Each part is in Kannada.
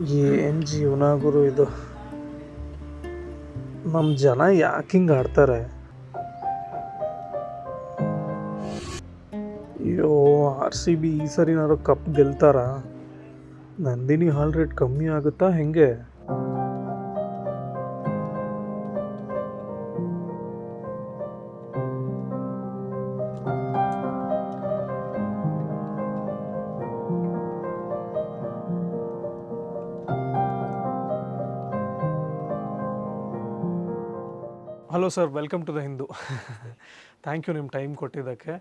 ಏನು ಜೀವನ ಗುರು ಇದು. ನಮ್ಮ ಜನ ಯಾಕೆ ಹಿಂಗೆ ಆಡ್ತಾರೆ? ಅಯ್ಯೋ, ಆರ್ ಸಿ ಬಿ ಈ ಸರಿನಾದ್ರು ಕಪ್ ಗೆಲ್ತಾರ? ನಂದಿನಿ ಹಾಲ್ ರೇಟ್ ಕಮ್ಮಿ ಆಗುತ್ತಾ ಹೆಂಗೆ? Hello sir, welcome to the Hindu. Thank you ನಿಮ್ಮ ಟೈಮ್ ಕೊಟ್ಟಿದ್ದಕ್ಕೆ.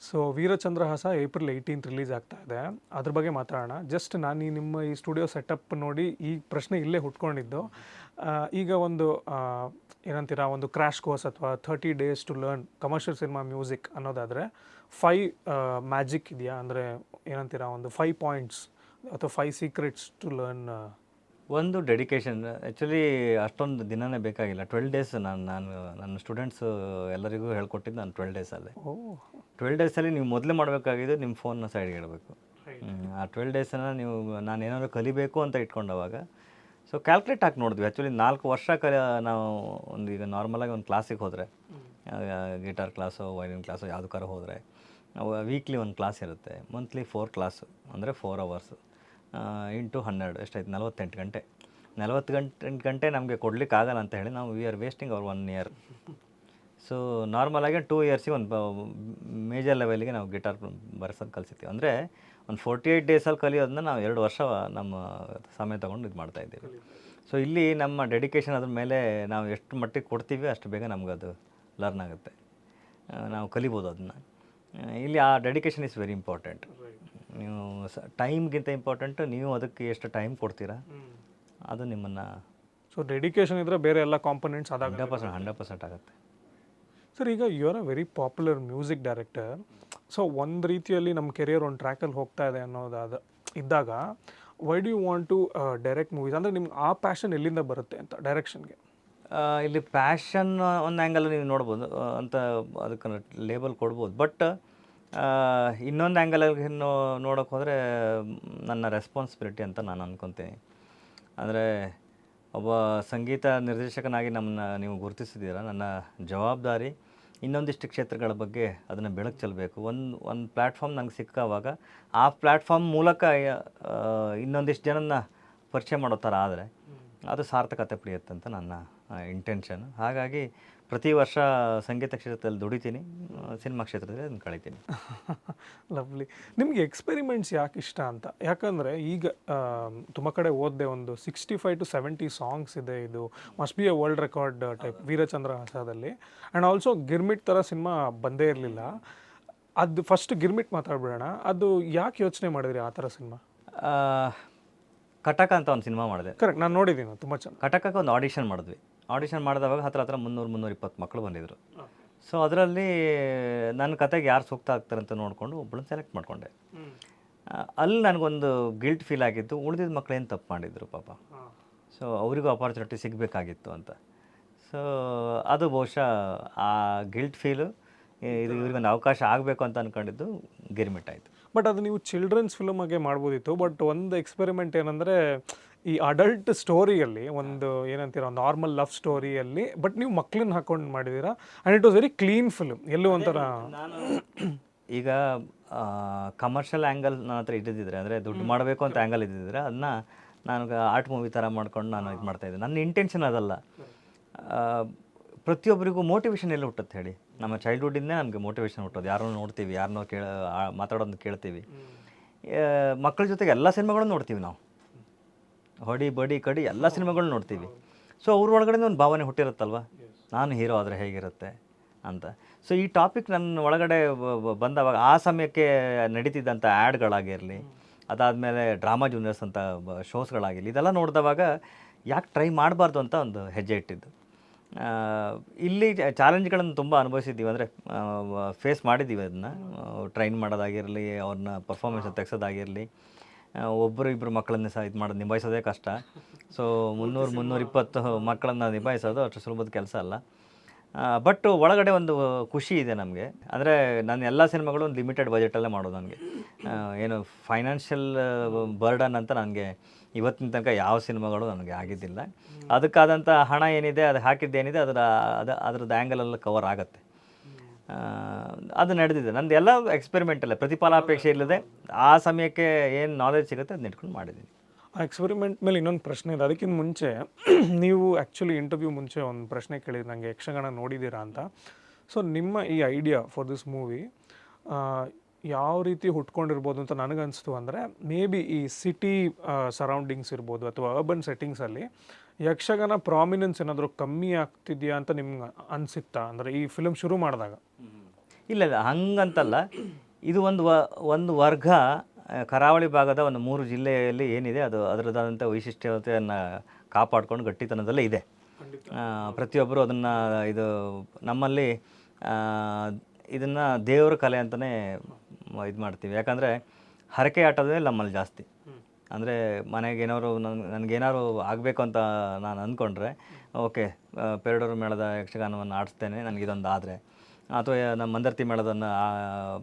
ಸೊ ವೀರಚಂದ್ರಹಾಸ ಏಪ್ರಿಲ್ 18 ರಿಲೀಸ್ ಆಗ್ತಾ ಇದೆ, ಅದ್ರ ಬಗ್ಗೆ ಮಾತಾಡೋಣ. ಜಸ್ಟ್ ನಾನು ನಿಮ್ಮ ಈ ಸ್ಟುಡಿಯೋ ಸೆಟಪ್ ನೋಡಿ ಈ ಪ್ರಶ್ನೆ ಇಲ್ಲೇ ಹುಟ್ಕೊಂಡಿದ್ದು. ಈಗ ಒಂದು ಏನಂತೀರ, ಒಂದು ಕ್ರ್ಯಾಶ್ ಕೋರ್ಸ್ ಅಥವಾ 30 days to learn commercial cinema music ಅನ್ನೋದಾದರೆ 5 ಮ್ಯಾಜಿಕ್ ಇದೆಯಾ? ಅಂದರೆ ಏನಂತೀರ, ಒಂದು 5 ಪಾಯಿಂಟ್ಸ್ ಅಥವಾ 5 ಸೀಕ್ರೆಟ್ಸ್ ಟು ಲರ್ನ್. ಒಂದು ಡೆಡಿಕೇಶನ್. ಆ್ಯಕ್ಚುಲಿ ಅಷ್ಟೊಂದು ದಿನನೇ ಬೇಕಾಗಿಲ್ಲ. 12 ಡೇಸ್ ನನ್ನ ಸ್ಟೂಡೆಂಟ್ಸು ಎಲ್ಲರಿಗೂ ಹೇಳ್ಕೊಟ್ಟಿದ್ದು ನಾನು 12 ಡೇಸಲ್ಲೇ. 12 ಡೇಸಲ್ಲಿ ನೀವು ಮೊದಲೇ ಮಾಡಬೇಕಾಗಿದ್ದು ನಿಮ್ಮ ಫೋನ್ನ ಸೈಡ್ಗೆ ಇಡಬೇಕು. ಆ 12 ಡೇಸನ್ನು ನೀವು ನಾನು ಏನಾದರೂ ಕಲಿಬೇಕು ಅಂತ ಇಟ್ಕೊಂಡವಾಗ ಸೊ ಕ್ಯಾಲ್ಕುಲೇಟ್ ಹಾಕಿ ನೋಡಿದ್ವಿ. ಆ್ಯಕ್ಚುಲಿ 4 ವರ್ಷ ನಾವು ಈಗ ನಾರ್ಮಲಾಗಿ ಒಂದು ಕ್ಲಾಸಿಗೆ ಹೋದರೆ, ಗಿಟಾರ್ ಕ್ಲಾಸು, ವೈಲಿನ್ ಕ್ಲಾಸು ಯಾವುದಕ್ಕಾರ ಹೋದರೆ ವೀಕ್ಲಿ ಒಂದು ಕ್ಲಾಸ್ ಇರುತ್ತೆ. ಮಂತ್ಲಿ 4 ಕ್ಲಾಸು ಅಂದರೆ 4 ಅವರ್ಸು ಇಂಟು 12 ಎಷ್ಟಾಯ್ತು? 48 ಗಂಟೆ. 48 ಗಂಟೆ ನಮಗೆ ಕೊಡಲಿಕ್ಕಾಗಲ್ಲ ಅಂತ ಹೇಳಿ ನಾವು we are wasting our 1 year. So ನಾರ್ಮಲಾಗಿ 2 ಇಯರ್ಸಿಗೆ ಒಂದು ಮೇಜರ್ ಲೆವೆಲ್ಗೆ ನಾವು ಗಿಟಾರ್ ಬರ್ಸೋದು ಕಲಿಸಿರ್ತೀವಿ. ಅಂದರೆ ಒಂದು 48 ಡೇಸಲ್ಲಿ ಕಲಿಯೋದನ್ನ ನಾವು 2 ವರ್ಷ ನಮ್ಮ ಸಮಯ ತೊಗೊಂಡು ಇದು ಮಾಡ್ತಾಯಿದ್ದೀವಿ. ಸೊ ಇಲ್ಲಿ ನಮ್ಮ ಡೆಡಿಕೇಶನ್ ಅದ್ರ ಮೇಲೆ ನಾವು ಎಷ್ಟು ಮಟ್ಟಿಗೆ ಕೊಡ್ತೀವಿ ಅಷ್ಟು ಬೇಗ ನಮಗದು ಲರ್ನ್ ಆಗುತ್ತೆ, ನಾವು ಕಲಿಬೋದು ಅದನ್ನು. ಇಲ್ಲಿ ಆ ಡೆಡಿಕೇಶನ್ ಇಸ್ ವೆರಿ ಇಂಪಾರ್ಟೆಂಟ್. ನೀವು ಟೈಮ್ಗಿಂತ ಇಂಪಾರ್ಟೆಂಟು ನೀವು ಅದಕ್ಕೆ ಎಷ್ಟು ಟೈಮ್ ಕೊಡ್ತೀರಾ ಅದು ನಿಮ್ಮನ್ನು. ಸೊ ಡೆಡಿಕೇಶನ್ ಇದ್ದರೆ ಬೇರೆ ಎಲ್ಲ ಕಾಂಪೊನೆಂಟ್ಸ್ ಅದಾಗ 100% ಆಗುತ್ತೆ. ಸರ್, ಈಗ you are a very popular music director. So ಒಂದು ರೀತಿಯಲ್ಲಿ ನಮ್ಮ ಕೆರಿಯರ್ ಒಂದು ಟ್ರ್ಯಾಕಲ್ಲಿ ಹೋಗ್ತಾ ಇದೆ ಇದ್ದಾಗ why do you want to direct movies? ಅಂದರೆ ನಿಮ್ಗೆ ಆ ಪ್ಯಾಷನ್ ಎಲ್ಲಿಂದ ಬರುತ್ತೆ ಅಂತ ಡೈರೆಕ್ಷನ್ಗೆ? ಇಲ್ಲಿ ಪ್ಯಾಷನ್ ಒಂದು ಆ್ಯಂಗಲ್ ನೀವು ನೋಡ್ಬೋದು ಅಂತ ಅದಕ್ಕೆ ಲೇಬಲ್ ಕೊಡ್ಬೋದು. ಬಟ್ ಇನ್ನೊಂದು ಆ್ಯಂಗಲಲ್ಲಿ ನೋಡೋಕೆ ಹೋದರೆ ನನ್ನ ರೆಸ್ಪಾನ್ಸಿಬಿಲಿಟಿ ಅಂತ ನಾನು ಅಂದ್ಕೊತೀನಿ. ಅಂದರೆ ಒಬ್ಬ ಸಂಗೀತ ನಿರ್ದೇಶಕನಾಗಿ ನಮ್ಮನ್ನ ನೀವು ಗುರುತಿಸಿದ್ದೀರ. ನನ್ನ ಜವಾಬ್ದಾರಿ ಇನ್ನೊಂದಿಷ್ಟು ಕ್ಷೇತ್ರಗಳ ಬಗ್ಗೆ ಅದನ್ನು ಬೆಳಕು ಚೆಲ್ಲಬೇಕು. ಒಂದು ಪ್ಲ್ಯಾಟ್ಫಾರ್ಮ್ ನಂಗೆ ಸಿಕ್ಕಾವಾಗ ಆ ಪ್ಲ್ಯಾಟ್ಫಾರ್ಮ್ ಮೂಲಕ ಇನ್ನೊಂದಿಷ್ಟು ಜನನ ಪರಿಚಯ ಮಾಡೋ ಥರ ಆದರೆ ಅದು ಸಾರ್ಥಕತೆ ಪಡೆಯುತ್ತೆ ಅಂತ ನನ್ನ ಇಂಟೆನ್ಷನ್. ಹಾಗಾಗಿ ಪ್ರತಿ ವರ್ಷ ಸಂಗೀತ ಕ್ಷೇತ್ರದಲ್ಲಿ ದುಡಿತೀನಿ, ಸಿನಿಮಾ ಕ್ಷೇತ್ರದಲ್ಲಿ ಅದನ್ನು ಕಳಿತೀನಿ. ಲವ್ಲಿ. ನಿಮಗೆ ಎಕ್ಸ್ಪೆರಿಮೆಂಟ್ಸ್ ಯಾಕೆ ಇಷ್ಟ ಅಂತ? ಯಾಕಂದರೆ ಈಗ ತುಂಬ ಕಡೆ ಓದಿದೆ, ಒಂದು 65 to 70 ಸಾಂಗ್ಸ್ ಇದೆ. ಇದು must be a world record type ವೀರಚಂದ್ರಹಾಸದಲ್ಲಿ. ಆ್ಯಂಡ್ ಆಲ್ಸೋ ಗಿರ್ಮಿಟ್ ಥರ ಸಿನಿಮಾ ಬಂದೇ ಇರಲಿಲ್ಲ. ಅದು ಫಸ್ಟ್ ಗಿರ್ಮಿಟ್ ಮಾತಾಡ್ಬಿಡೋಣ. ಅದು ಯಾಕೆ ಯೋಚನೆ ಮಾಡಿದ್ರಿ ಆ ಥರ ಸಿನಿಮಾ? ಕಟಕ ಅಂತ ಒಂದು ಸಿನಿಮಾ ಮಾಡಿದೆ. ಕರೆಕ್ಟ್, ನಾನು ನೋಡಿದ್ದೀನಿ, ತುಂಬ ಚೆನ್ನಾಗಿ. ಕಟಕಕ್ಕೆ ಒಂದು ಆಡಿಷನ್ ಮಾಡಿದ್ವಿ. ಆಡಿಷನ್ ಮಾಡಿದವಾಗ ಹತ್ರ 300-320 ಮಕ್ಕಳು ಬಂದಿದ್ದರು. ಸೊ ಅದರಲ್ಲಿ ನನ್ನ ಕತೆಗೆ ಯಾರು ಸೂಕ್ತ ಆಗ್ತಾರೆ ಅಂತ ನೋಡಿಕೊಂಡು ಒಬ್ಬಳನ್ನ ಸೆಲೆಕ್ಟ್ ಮಾಡಿಕೊಂಡೆ. ಅಲ್ಲಿ ನನಗೊಂದು ಗಿಲ್ಟ್ ಫೀಲ್ ಆಗಿತ್ತು, ಉಳಿದಿದ್ದ ಮಕ್ಳು ಏನು ತಪ್ಪು ಮಾಡಿದರು ಪಾಪ. ಸೊ ಅವರಿಗೂ ಅಪಾರ್ಚುನಿಟಿ ಸಿಗಬೇಕಾಗಿತ್ತು ಅಂತ. ಸೊ ಅದು ಬಹುಶಃ ಆ ಗಿಲ್ಟ್ ಫೀಲು ಇದು ಇವ್ರಿಗೊಂದು ಅವಕಾಶ ಆಗಬೇಕು ಅಂತ ಅಂದ್ಕೊಂಡಿದ್ದು ಗಿರ್ಮಿಟ್ ಆಯಿತು. ಬಟ್ ಅದು ನೀವು ಚಿಲ್ಡ್ರನ್ಸ್ ಫಿಲ್ಮಾಗೆ ಮಾಡ್ಬೋದಿತ್ತು. ಬಟ್ ಒಂದು ಎಕ್ಸ್ಪೆರಿಮೆಂಟ್ ಏನಂದರೆ, ಈ ಅಡಲ್ಟ್ ಸ್ಟೋರಿಯಲ್ಲಿ ಒಂದು ಏನಂತೀರ, ನಾರ್ಮಲ್ ಲವ್ ಸ್ಟೋರಿಯಲ್ಲಿ ಬಟ್ ನೀವು ಮಕ್ಳನ್ನ ಹಾಕೊಂಡು ಮಾಡಿದ್ದೀರಾ. And it was very clean film. ಎಲ್ಲೂ ಒಂಥರ ಈಗ ಕಮರ್ಷಿಯಲ್ ಆ್ಯಂಗಲ್ ನನ್ನ ಹತ್ರ ಇದ್ದಿದ್ದರೆ, ಅಂದರೆ ದುಡ್ಡು ಮಾಡಬೇಕು ಅಂತ ಆ್ಯಂಗಲ್ ಇದ್ದಿದ್ದರೆ ಅದನ್ನ ನಾನು ಆರ್ಟ್ ಮೂವಿ ಥರ ಮಾಡ್ಕೊಂಡು ನಾನು ಇದು ಮಾಡ್ತಾಯಿದ್ದೆ. ನನ್ನ ಇಂಟೆನ್ಷನ್ ಅದಲ್ಲ. ಪ್ರತಿಯೊಬ್ಬರಿಗೂ ಮೋಟಿವೇಶನ್ ಎಲ್ಲ ಹುಟ್ಟುತ್ತೆ ಹೇಳಿ. ನಮ್ಮ ಚೈಲ್ಡ್ಹುಡ್ಡಿಂದೇ ನಮಗೆ ಮೋಟಿವೇಶನ್ ಹುಟ್ಟೋದು. ಯಾರನ್ನೋ ನೋಡ್ತೀವಿ, ಯಾರನ್ನೋ ಮಾತಾಡೋದನ್ನ ಕೇಳ್ತೀವಿ. ಮಕ್ಕಳ ಜೊತೆಗೆ ಎಲ್ಲ ಸಿನಿಮಾಗಳನ್ನು ನೋಡ್ತೀವಿ ನಾವು, ಹೊಡಿ ಬಡಿ ಕಡಿ ಎಲ್ಲ ಸಿನಿಮಾಗಳನ್ನ ನೋಡ್ತೀವಿ. ಸೊ ಅವ್ರ ಒಳಗಡೆ ಒಂದು ಭಾವನೆ ಹುಟ್ಟಿರುತ್ತಲ್ವ, ನಾನು ಹೀರೋ ಆದರೆ ಹೇಗಿರುತ್ತೆ ಅಂತ. ಸೊ ಈ ಟಾಪಿಕ್ ನನ್ನ ಒಳಗಡೆ ಬಂದವಾಗ ಆ ಸಮಯಕ್ಕೆ ನಡೀತಿದ್ದಂಥ ಆ್ಯಡ್ಗಳಾಗಿರಲಿ, ಅದಾದಮೇಲೆ ಡ್ರಾಮಾ ಜೂನಿಯರ್ಸ್ ಅಂತ ಶೋಸ್ಗಳಾಗಿರಲಿ, ಇದೆಲ್ಲ ನೋಡಿದವಾಗ ಯಾಕೆ ಟ್ರೈ ಮಾಡಬಾರ್ದು ಅಂತ ಒಂದು ಹೆಜ್ಜೆ ಇಟ್ಟಿದ್ದು. ಇಲ್ಲಿ ಚಾಲೆಂಜ್ಗಳನ್ನು ತುಂಬ ಅನುಭವಿಸಿದ್ದೀವಿ, ಅಂದರೆ ಫೇಸ್ ಮಾಡಿದ್ದೀವಿ. ಅದನ್ನು ಟ್ರೈನ್ ಮಾಡೋದಾಗಿರಲಿ, ಅವ್ರನ್ನ ಪರ್ಫಾರ್ಮೆನ್ಸ್ ತೆಗ್ಸೋದಾಗಿರಲಿ, ಒಬ್ಬರು ಇಬ್ಬರು ಮಕ್ಕಳನ್ನ ಸಹ ಇದು ಮಾಡೋದು ನಿಭಾಯಿಸೋದೇ ಕಷ್ಟ. ಸೊ 300-320 ಮಕ್ಕಳನ್ನು ನಿಭಾಯಿಸೋದು ಅಷ್ಟು ಸುಲಭದ ಕೆಲಸ ಅಲ್ಲ. ಬಟ್ ಒಳಗಡೆ ಒಂದು ಖುಷಿ ಇದೆ ನಮಗೆ. ಅಂದರೆ ನಾನು ಎಲ್ಲ ಸಿನಿಮಾಗಳು ಒಂದು ಲಿಮಿಟೆಡ್ ಬಜೆಟಲ್ಲೇ ಮಾಡೋದು. ನನಗೆ ಏನು ಫೈನಾನ್ಷಿಯಲ್ ಬರ್ಡನ್ ಅಂತ ನನಗೆ ಇವತ್ತಿನ ತನಕ ಯಾವ ಸಿನಿಮಾಗಳು ನನಗೆ ಆಗಿದ್ದಿಲ್ಲ. ಅದಕ್ಕಾದಂಥ ಹಣ ಏನಿದೆ ಅದು ಹಾಕಿದ್ದೇನಿದೆ ಅದರದ್ದು ಆ್ಯಂಗಲೆಲ್ಲ ಕವರ್ ಆಗುತ್ತೆ. ಅದು ನಡೆದಿದೆ. ನಂದು ಎಲ್ಲ ಎಕ್ಸ್ಪೆರಿಮೆಂಟಲ್ಲೇ, ಪ್ರತಿಫಲಾಪೇಕ್ಷೆ ಇಲ್ಲದೆ ಆ ಸಮಯಕ್ಕೆ ಏನು ನಾಲೆಜ್ ಸಿಗುತ್ತೆ ಅದನ್ನ ಇಟ್ಕೊಂಡು ಮಾಡಿದ್ದೀನಿ. ಆ ಎಕ್ಸ್ಪೆರಿಮೆಂಟ್ ಮೇಲೆ ಇನ್ನೊಂದು ಪ್ರಶ್ನೆ ಇದೆ. ಅದಕ್ಕಿಂತ ಮುಂಚೆ ನೀವು ಆ್ಯಕ್ಚುಲಿ ಇಂಟರ್ವ್ಯೂ ಮುಂಚೆ ಒಂದು ಪ್ರಶ್ನೆ ಕೇಳಿದ್ದು ನನಗೆ, ಯಕ್ಷಗಾನ ನೋಡಿದ್ದೀರಾ ಅಂತ. ಸೊ ನಿಮ್ಮ ಈ ಐಡಿಯಾ ಫಾರ್ ದಿಸ್ ಮೂವಿ ಯಾವ ರೀತಿ ಹುಟ್ಕೊಂಡಿರ್ಬೋದು ಅಂತ ನನಗನ್ನಿಸ್ತು ಅಂದರೆ, ಮೇ ಬಿ ಈ ಸಿಟಿ ಸರೌಂಡಿಂಗ್ಸ್ ಇರ್ಬೋದು ಅಥವಾ ಅರ್ಬನ್ ಸೆಟ್ಟಿಂಗ್ಸಲ್ಲಿ ಯಕ್ಷಗಾನ ಪ್ರಾಮಿನೆನ್ಸ್ ಏನಾದರೂ ಕಮ್ಮಿ ಆಗ್ತಿದೆಯಾ ಅಂತ ನಿಮ್ಗೆ ಅನಿಸುತ್ತಾ, ಅಂದರೆ ಈ ಫಿಲ್ಮ್ ಶುರು ಮಾಡಿದಾಗ? ಇಲ್ಲ ಹಂಗಂತಲ್ಲ. ಇದು ಒಂದು ವರ್ಗ ಕರಾವಳಿ ಭಾಗದ ಒಂದು 3 ಜಿಲ್ಲೆಯಲ್ಲಿ ಏನಿದೆ ಅದು ಅದರದಾದಂಥ ವೈಶಿಷ್ಟ್ಯತೆಯನ್ನು ಕಾಪಾಡ್ಕೊಂಡು ಗಟ್ಟಿತನದಲ್ಲೇ ಇದೆ. ಪ್ರತಿಯೊಬ್ಬರು ಅದನ್ನು ಇದು ನಮ್ಮಲ್ಲಿ ಇದನ್ನು ದೇವರ ಕಲೆ ಅಂತಲೇ ಇದು ಮಾಡ್ತೀವಿ. ಯಾಕಂದರೆ ಹರಕೆ ಆಟೋದೇ ನಮ್ಮಲ್ಲಿ ಜಾಸ್ತಿ. ಅಂದರೆ ಮನೆಗೆ ಏನಾದ್ರು ನನಗೇನಾದ್ರು ಆಗಬೇಕು ಅಂತ ನಾನು ಅಂದ್ಕೊಂಡ್ರೆ, ಓಕೆ ಪೆರಡೂರು ಮೇಳದ ಯಕ್ಷಗಾನವನ್ನು ಆಡಿಸ್ತೇನೆ ನನಗಿದೊಂದು ಆದರೆ, ಅಥವಾ ನಮ್ಮ ಮಂದರ್ತಿ ಮೇಳದನ್ನು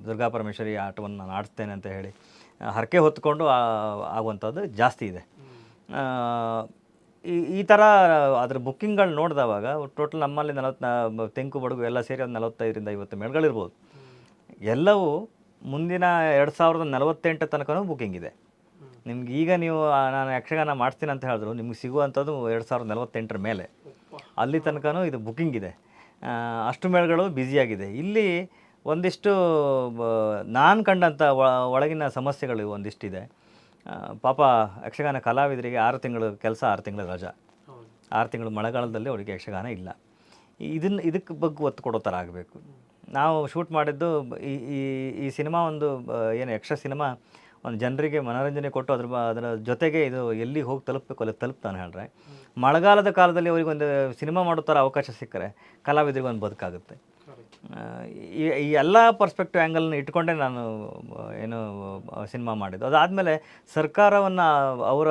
ದುರ್ಗಾ ಪರಮೇಶ್ವರಿ ಆಟವನ್ನು ನಾನು ಆಡಿಸ್ತೇನೆ ಅಂತ ಹೇಳಿ ಹರಕೆ ಹೊತ್ಕೊಂಡು ಆಗುವಂಥದ್ದು ಜಾಸ್ತಿ ಇದೆ. ಈ ಥರ ಅದ್ರ ಬುಕ್ಕಿಂಗ್ಗಳು ನೋಡಿದವಾಗ ಟೋಟಲ್ ನಮ್ಮಲ್ಲಿ ತೆಂಕು ಬಡಗು ಎಲ್ಲ ಸೇರಿ ಒಂದು 45ರಿಂದ 50 ಮೇಳಗಳಿರ್ಬೋದು. ಎಲ್ಲವೂ ಮುಂದಿನ 2048 ತನಕನೂ ಬುಕ್ಕಿಂಗ್ ಇದೆ. ನಿಮ್ಗೆ ಈಗ ನೀವು ನಾನು ಯಕ್ಷಗಾನ ಮಾಡಿಸ್ತೀನಿ ಅಂತ ಹೇಳಿದ್ರು ನಿಮ್ಗೆ ಸಿಗುವಂಥದ್ದು 2048 ಮೇಲೆ. ಅಲ್ಲಿ ತನಕನೂ ಇದು ಬುಕ್ಕಿಂಗ್ ಇದೆ. ಅಷ್ಟು ಮೇಳಗಳು ಬ್ಯುಸಿಯಾಗಿದೆ. ಇಲ್ಲಿ ಒಂದಿಷ್ಟು ನಾನು ಕಂಡಂಥ ಒಳಗಿನ ಸಮಸ್ಯೆಗಳು ಒಂದಿಷ್ಟಿದೆ. ಪಾಪ ಯಕ್ಷಗಾನ ಕಲಾವಿದರಿಗೆ 6 ತಿಂಗಳು ಕೆಲಸ, 6 ತಿಂಗಳು ರಜಾ, 6 ತಿಂಗಳು ಮಳೆಗಾಲದಲ್ಲಿ ಅವರಿಗೆ ಯಕ್ಷಗಾನ ಇಲ್ಲ. ಇದಕ್ಕೆ ಬಗ್ಗೆ ಒತ್ತು ಕೊಡೋ ಥರ ಆಗಬೇಕು. ನಾವು ಶೂಟ್ ಮಾಡಿದ್ದು ಈ ಸಿನಿಮಾ ಒಂದು ಏನು ಯಕ್ಷ ಸಿನಿಮಾ ಒಂದು ಜನರಿಗೆ ಮನೋರಂಜನೆ ಕೊಟ್ಟು ಅದರ ಜೊತೆಗೆ ಇದು ಎಲ್ಲಿ ಹೋಗಿ ತಲುಪಬೇಕು ಅಲ್ಲಿ ತಲುಪ್ತಾನೆ ಹೇಳಿದ್ರೆ, ಮಳೆಗಾಲದ ಕಾಲದಲ್ಲಿ ಅವರಿಗೆ ಒಂದು ಸಿನಿಮಾ ಮಾಡೋ ಥರ ಅವಕಾಶ ಸಿಕ್ಕರೆ ಕಲಾವಿದರಿಗೆ ಒಂದು ಬದುಕಾಗುತ್ತೆ. ಈ ಎಲ್ಲ ಪರ್ಸ್ಪೆಕ್ಟಿವ್ ಆ್ಯಂಗಲ್ನ ಇಟ್ಕೊಂಡೇ ನಾನು ಏನು ಸಿನಿಮಾ ಮಾಡಿದ್ದು. ಅದಾದಮೇಲೆ ಸರ್ಕಾರವನ್ನು ಅವರ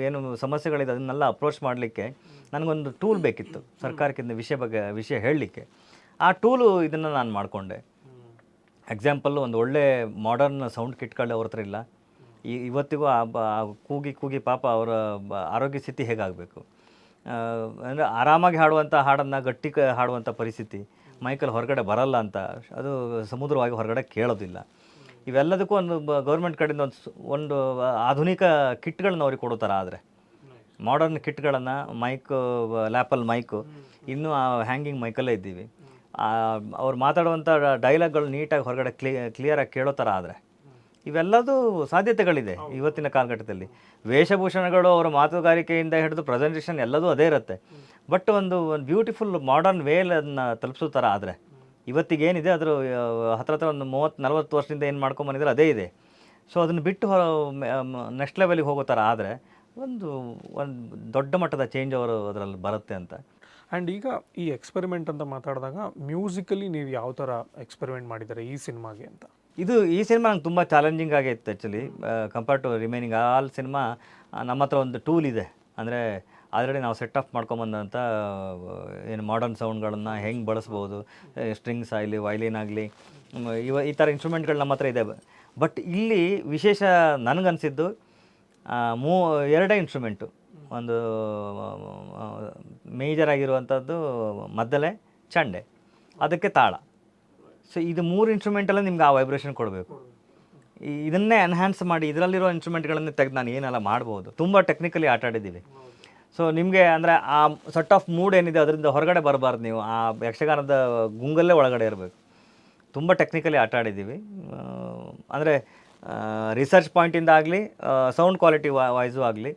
ಏನು ಸಮಸ್ಯೆಗಳಿದೆ ಅದನ್ನೆಲ್ಲ ಅಪ್ರೋಚ್ ಮಾಡಲಿಕ್ಕೆ ನನಗೊಂದು ಟೂಲ್ ಬೇಕಿತ್ತು, ಸರ್ಕಾರಕ್ಕಿಂತ ವಿಷಯ ಹೇಳಲಿಕ್ಕೆ. ಆ ಟೂಲು ಇದನ್ನು ನಾನು ಮಾಡಿಕೊಂಡೆ. ಎಕ್ಸಾಂಪಲ್ಲು ಒಂದು ಒಳ್ಳೆ ಮಾಡರ್ನ್ ಸೌಂಡ್ ಕಿಟ್ಗಳು ಅವ್ರ ಹತ್ರ ಇಲ್ಲ. ಇವತ್ತಿಗೂ ಕೂಗಿ ಪಾಪ ಅವರ ಆರೋಗ್ಯ ಸ್ಥಿತಿ ಹೇಗಾಗಬೇಕು, ಅಂದರೆ ಆರಾಮಾಗಿ ಹಾಡುವಂಥ ಹಾಡನ್ನು ಗಟ್ಟಿ ಹಾಡುವಂಥ ಪರಿಸ್ಥಿತಿ, ಮೈಕಲ್ಲಿ ಹೊರಗಡೆ ಬರಲ್ಲ ಅಂತ, ಅದು ಸಮುದ್ರವಾಗಿ ಹೊರಗಡೆ ಕೇಳೋದಿಲ್ಲ. ಇವೆಲ್ಲದಕ್ಕೂ ಒಂದು ಗೌರ್ಮೆಂಟ್ ಕಡೆಯಿಂದ ಒಂದು ಆಧುನಿಕ ಕಿಟ್ಗಳನ್ನ ಅವ್ರಿಗೆ ಕೊಡೋ ಥರ ಆದರೆ, ಮಾಡರ್ನ್ ಕಿಟ್ಗಳನ್ನು, ಲ್ಯಾಪಲ್ ಮೈಕು, ಇನ್ನೂ ಆ ಹ್ಯಾಂಗಿಂಗ್ ಮೈಕಲ್ಲೇ ಇದ್ದೀವಿ, ಅವ್ರು ಮಾತಾಡುವಂಥ ಡೈಲಾಗ್ಗಳು ನೀಟಾಗಿ ಹೊರಗಡೆ ಕ್ಲಿಯರಾಗಿ ಕೇಳೋ ಥರ ಆದರೆ, ಇವೆಲ್ಲದೂ ಸಾಧ್ಯತೆಗಳಿದೆ ಇವತ್ತಿನ ಕಾಲಘಟ್ಟದಲ್ಲಿ. ವೇಷಭೂಷಣಗಳು ಅವರ ಮಾತುಗಾರಿಕೆಯಿಂದ ಹಿಡಿದು ಪ್ರೆಸೆಂಟೇಷನ್ ಎಲ್ಲದೂ ಅದೇ ಇರುತ್ತೆ. ಬಟ್ ಒಂದು ಬ್ಯೂಟಿಫುಲ್ ಮಾಡರ್ನ್ ವೇಲ್ ಅದನ್ನು ತಲುಪಿಸೋ ಥರ ಆದರೆ, ಇವತ್ತಿಗೇನಿದೆ ಅದರ ಹತ್ರ ಒಂದು 30-40 ವರ್ಷದಿಂದ ಏನು ಮಾಡ್ಕೊಂಬಂದಿದ್ರೆ ಅದೇ ಇದೆ. ಸೊ ಅದನ್ನು ಬಿಟ್ಟು ನೆಕ್ಸ್ಟ್ ಲೆವೆಲಿಗೆ ಹೋಗೋ ಥರ ಆದರೆ ಒಂದು ದೊಡ್ಡ ಮಟ್ಟದ ಚೇಂಜ್ ಅದರಲ್ಲಿ ಬರುತ್ತೆ ಅಂತ. ಆ್ಯಂಡ್ ಈಗ ಈ ಎಕ್ಸ್ಪೆರಿಮೆಂಟ್ ಅಂತ ಮಾತಾಡಿದಾಗ ಮ್ಯೂಸಿಕಲಿ ನೀವು ಯಾವ ಥರ ಎಕ್ಸ್ಪೆರಿಮೆಂಟ್ ಮಾಡಿದ್ದಾರೆ ಈ ಸಿನಿಮಾಗೆ ಅಂತ? ಈ ಸಿನಿಮಾ ನಂಗೆ ತುಂಬ ಚಾಲೆಂಜಿಂಗ್ ಆಗಿತ್ತು actually, compare to remaining all cinema. ನಮ್ಮ ಹತ್ರ ಒಂದು ಟೂಲ್ ಇದೆ, ಅಂದರೆ ಆಲ್ರೆಡಿ ನಾವು ಸೆಟ್ ಆಫ್ ಮಾಡ್ಕೊಂಬಂದಂಥ ಏನು ಮಾಡರ್ನ್ ಸೌಂಡ್ಗಳನ್ನು ಹೆಂಗೆ ಬಳಸ್ಬೋದು, ಸ್ಟ್ರಿಂಗ್ಸ್ ಆಗಲಿ, ವೈಲಿನ್ ಆಗಲಿ, ಈ ಥರ ಇನ್ಸ್ಟ್ರೂಮೆಂಟ್ಗಳು ನಮ್ಮ ಹತ್ರ ಇದೆ. ಬಟ್ ಇಲ್ಲಿ ವಿಶೇಷ ನನಗನ್ಸಿದ್ದು 2 ಇನ್ಸ್ಟ್ರೂಮೆಂಟು. ಒಂದು ಮೇಜರ್ ಆಗಿರುವಂಥದ್ದು ಮದ್ದಲೆ, ಚಂಡೆ, ಅದಕ್ಕೆ ತಾಳ. ಸೊ ಇದು 3 ಇನ್ಸ್ಟ್ರೂಮೆಂಟೆಲ್ಲ ನಿಮ್ಗೆ ಆ ವೈಬ್ರೇಷನ್ ಕೊಡಬೇಕು. ಇದನ್ನೇ ಎನ್ಹ್ಯಾನ್ಸ್ ಮಾಡಿ ಇದರಲ್ಲಿರೋ ಇನ್ಸ್ಟ್ರೂಮೆಂಟ್ಗಳನ್ನೇ ತೆಗೆದು ನಾನು ಏನೆಲ್ಲ ಮಾಡ್ಬೋದು. ತುಂಬ ಟೆಕ್ನಿಕಲಿ ಆಟ ಆಡಿದ್ದೀವಿ. ಸೊ ನಿಮಗೆ ಅಂದರೆ ಆ ಸೆಟ್ ಆಫ್ ಮೂಡ್ ಏನಿದೆ ಅದರಿಂದ ಹೊರಗಡೆ ಬರಬಾರ್ದು, ನೀವು ಆ ಯಕ್ಷಗಾನದ ಗುಂಗಲ್ಲೇ ಒಳಗಡೆ ಇರಬೇಕು. ತುಂಬ ಟೆಕ್ನಿಕಲಿ ಆಟ ಆಡಿದ್ದೀವಿ. ಅಂದರೆ ರಿಸರ್ಚ್ ಪಾಯಿಂಟಿಂದ ಆಗಲಿ, ಸೌಂಡ್ ಕ್ವಾಲಿಟಿ ವೈಸು ಆಗಲಿ,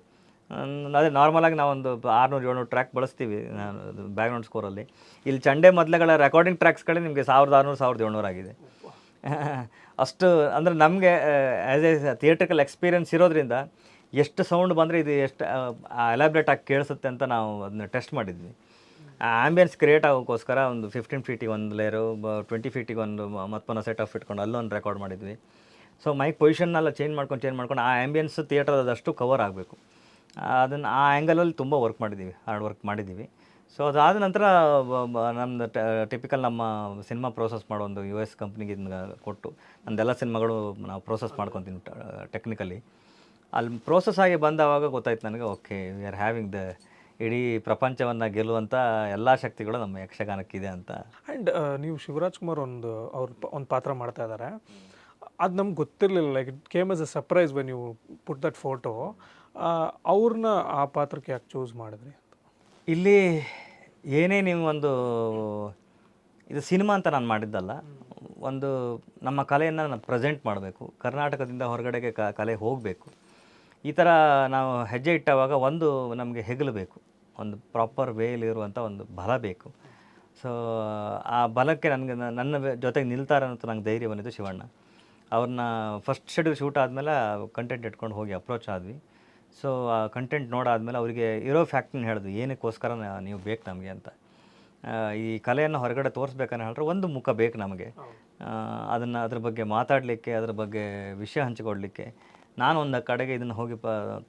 ಅದೇ ನಾರ್ಮಲಾಗಿ ನಾವೊಂದು 600-700 ಟ್ರ್ಯಾಕ್ ಬಳಸ್ತೀವಿ ಬ್ಯಾಕ್ಗ್ರೌಂಡ್ ಸ್ಕೋರಲ್ಲಿ. ಇಲ್ಲಿ ಚಂಡೆ ಮೊದಲುಗಳ ರೆಕಾರ್ಡಿಂಗ್ ಟ್ರ್ಯಾಕ್ಸ್ಗಳೇ ನಿಮಗೆ 1600-1700 ಆಗಿದೆ. ಅಷ್ಟು ಅಂದರೆ ನಮಗೆ ಆ್ಯಸ್ ಎ ಥಿಯೇಟ್ರಿಕಲ್ ಎಕ್ಸ್ಪೀರಿಯನ್ಸ್ ಇರೋದ್ರಿಂದ ಎಷ್ಟು ಸೌಂಡ್ ಬಂದರೆ ಇದು ಎಷ್ಟು ಎಲಾಬ್ರೇಟಾಗಿ ಕೇಳಿಸುತ್ತೆ ಅಂತ ನಾವು ಅದನ್ನ ಟೆಸ್ಟ್ ಮಾಡಿದ್ವಿ. ಆ್ಯಂಬಿಯನ್ಸ್ ಕ್ರಿಯೇಟ್ ಆಗೋಕ್ಕೋಸ್ಕರ ಒಂದು 15 ಫೀಟಿಗೆ ಒಂದು ಲೇಯರು, 20 ಫೀಟಿಗೆ ಒಂದು ಮತ್ತೊಂದು ಸೆಟ್ ಆಫ್ ಇಟ್ಕೊಂಡು ಅಲ್ಲೊಂದು ರೆಕಾರ್ಡ್ ಮಾಡಿದ್ವಿ. ಸೊ ಮೈಕ್ ಪೊಸಿಷನ್ನೆಲ್ಲ ಚೇಂಜ್ ಮಾಡ್ಕೊಂಡು ಆ ಆ್ಯಂಬಿಯನ್ಸ್ ಥಿಯೇಟ್ರದಷ್ಟು ಕವರ್ ಆಗಬೇಕು. ಅದನ್ನು ಆ ಆ್ಯಂಗಲಲ್ಲಿ ತುಂಬ ಹಾರ್ಡ್ ವರ್ಕ್ ಮಾಡಿದ್ದೀವಿ. ಸೊ ಅದಾದ ನಂತರ ನಮ್ಮದು ಟಿಪಿಕಲ್ ನಮ್ಮ ಸಿನಿಮಾ ಪ್ರೋಸೆಸ್ ಮಾಡೋ ಒಂದು US ಕಂಪ್ನಿಗೆ ಇದನ್ನ ಕೊಟ್ಟು ನಂದೆಲ್ಲ ಸಿನಿಮಾಗಳು ನಾವು ಪ್ರೋಸೆಸ್ ಮಾಡ್ಕೊತೀನಿ ಟೆಕ್ನಿಕಲಿ. ಅಲ್ಲಿ ಪ್ರೋಸೆಸ್ ಆಗಿ ಬಂದವಾಗ ಗೊತ್ತಾಯ್ತು ನನಗೆ, okay we are having the ಇಡೀ ಪ್ರಪಂಚವನ್ನು ಗೆಲ್ಲುವಂಥ ಎಲ್ಲ ಶಕ್ತಿಗಳು ನಮ್ಮ ಯಕ್ಷಗಾನಕ್ಕಿದೆ ಅಂತ. ಆ್ಯಂಡ್ ನೀವು ಶಿವರಾಜ್ ಕುಮಾರ್ ಒಂದು ಪಾತ್ರ ಮಾಡ್ತಾ ಇದ್ದಾರೆ, ಅದು ನಮ್ಗೆ ಗೊತ್ತಿರಲಿಲ್ಲ. Like it came as a surprise when you put that photo. ಅವ್ರನ್ನ ಆ ಪಾತ್ರಕ್ಕೆ ಯಾಕೆ ಚೂಸ್ ಮಾಡಿದ್ರಿ ಅಂತ? ಇಲ್ಲಿ ಏನೇ ನೀವು ಒಂದು ಇದು ಸಿನಿಮಾ ಅಂತ ನಾನು ಮಾಡಿದ್ದಲ್ಲ, ಒಂದು ನಮ್ಮ ಕಲೆಯನ್ನು ನಾನು ಪ್ರೆಸೆಂಟ್ ಮಾಡಬೇಕು, ಕರ್ನಾಟಕದಿಂದ ಹೊರಗಡೆಗೆ ಕಲೆ ಹೋಗಬೇಕು. ಈ ಥರ ನಾವು ಹೆಜ್ಜೆ ಇಟ್ಟವಾಗ ಒಂದು ನಮಗೆ ಹೆಗಲು ಬೇಕು, ಒಂದು ಪ್ರಾಪರ್ ವೇಲಿರುವಂಥ ಒಂದು ಬಲ ಬೇಕು. ಸೊ ಆ ಬಲಕ್ಕೆ ನನಗೆ ನನ್ನ ಜೊತೆಗೆ ನಿಲ್ತಾರೆ ಅಂತ ನಂಗೆ ಧೈರ್ಯ ಬಂದಿದ್ದು ಶಿವಣ್ಣ. ಅವ್ರನ್ನ ಫಸ್ಟ್ ಶೆಡ್ಯೂಲ್ ಶೂಟ್ ಆದಮೇಲೆ ಕಂಟೆಂಟ್ ಇಟ್ಕೊಂಡು ಹೋಗಿ ಅಪ್ರೋಚ್ ಆದ್ವಿ. ಸೊ ಆ ಕಂಟೆಂಟ್ ನೋಡಾದ್ಮೇಲೆ ಅವರಿಗೆ ಇರೋ ಫ್ಯಾಕ್ಟ್ನ ಹೇಳಿದ್ವಿ, ಏನಕ್ಕೋಸ್ಕರ ನೀವು ಬೇಕು ನಮಗೆ ಅಂತ. ಈ ಕಲೆಯನ್ನು ಹೊರಗಡೆ ತೋರಿಸ್ಬೇಕಂತ ಹೇಳಿದ್ರೆ ಒಂದು ಮುಖ ಬೇಕು ನಮಗೆ, ಅದನ್ನು ಅದ್ರ ಬಗ್ಗೆ ಮಾತಾಡಲಿಕ್ಕೆ, ಅದ್ರ ಬಗ್ಗೆ ವಿಷಯ ಹಂಚಿಕೊಡ್ಲಿಕ್ಕೆ. ನಾನು ಒಂದು ಕಡೆಗೆ ಇದನ್ನು ಹೋಗಿ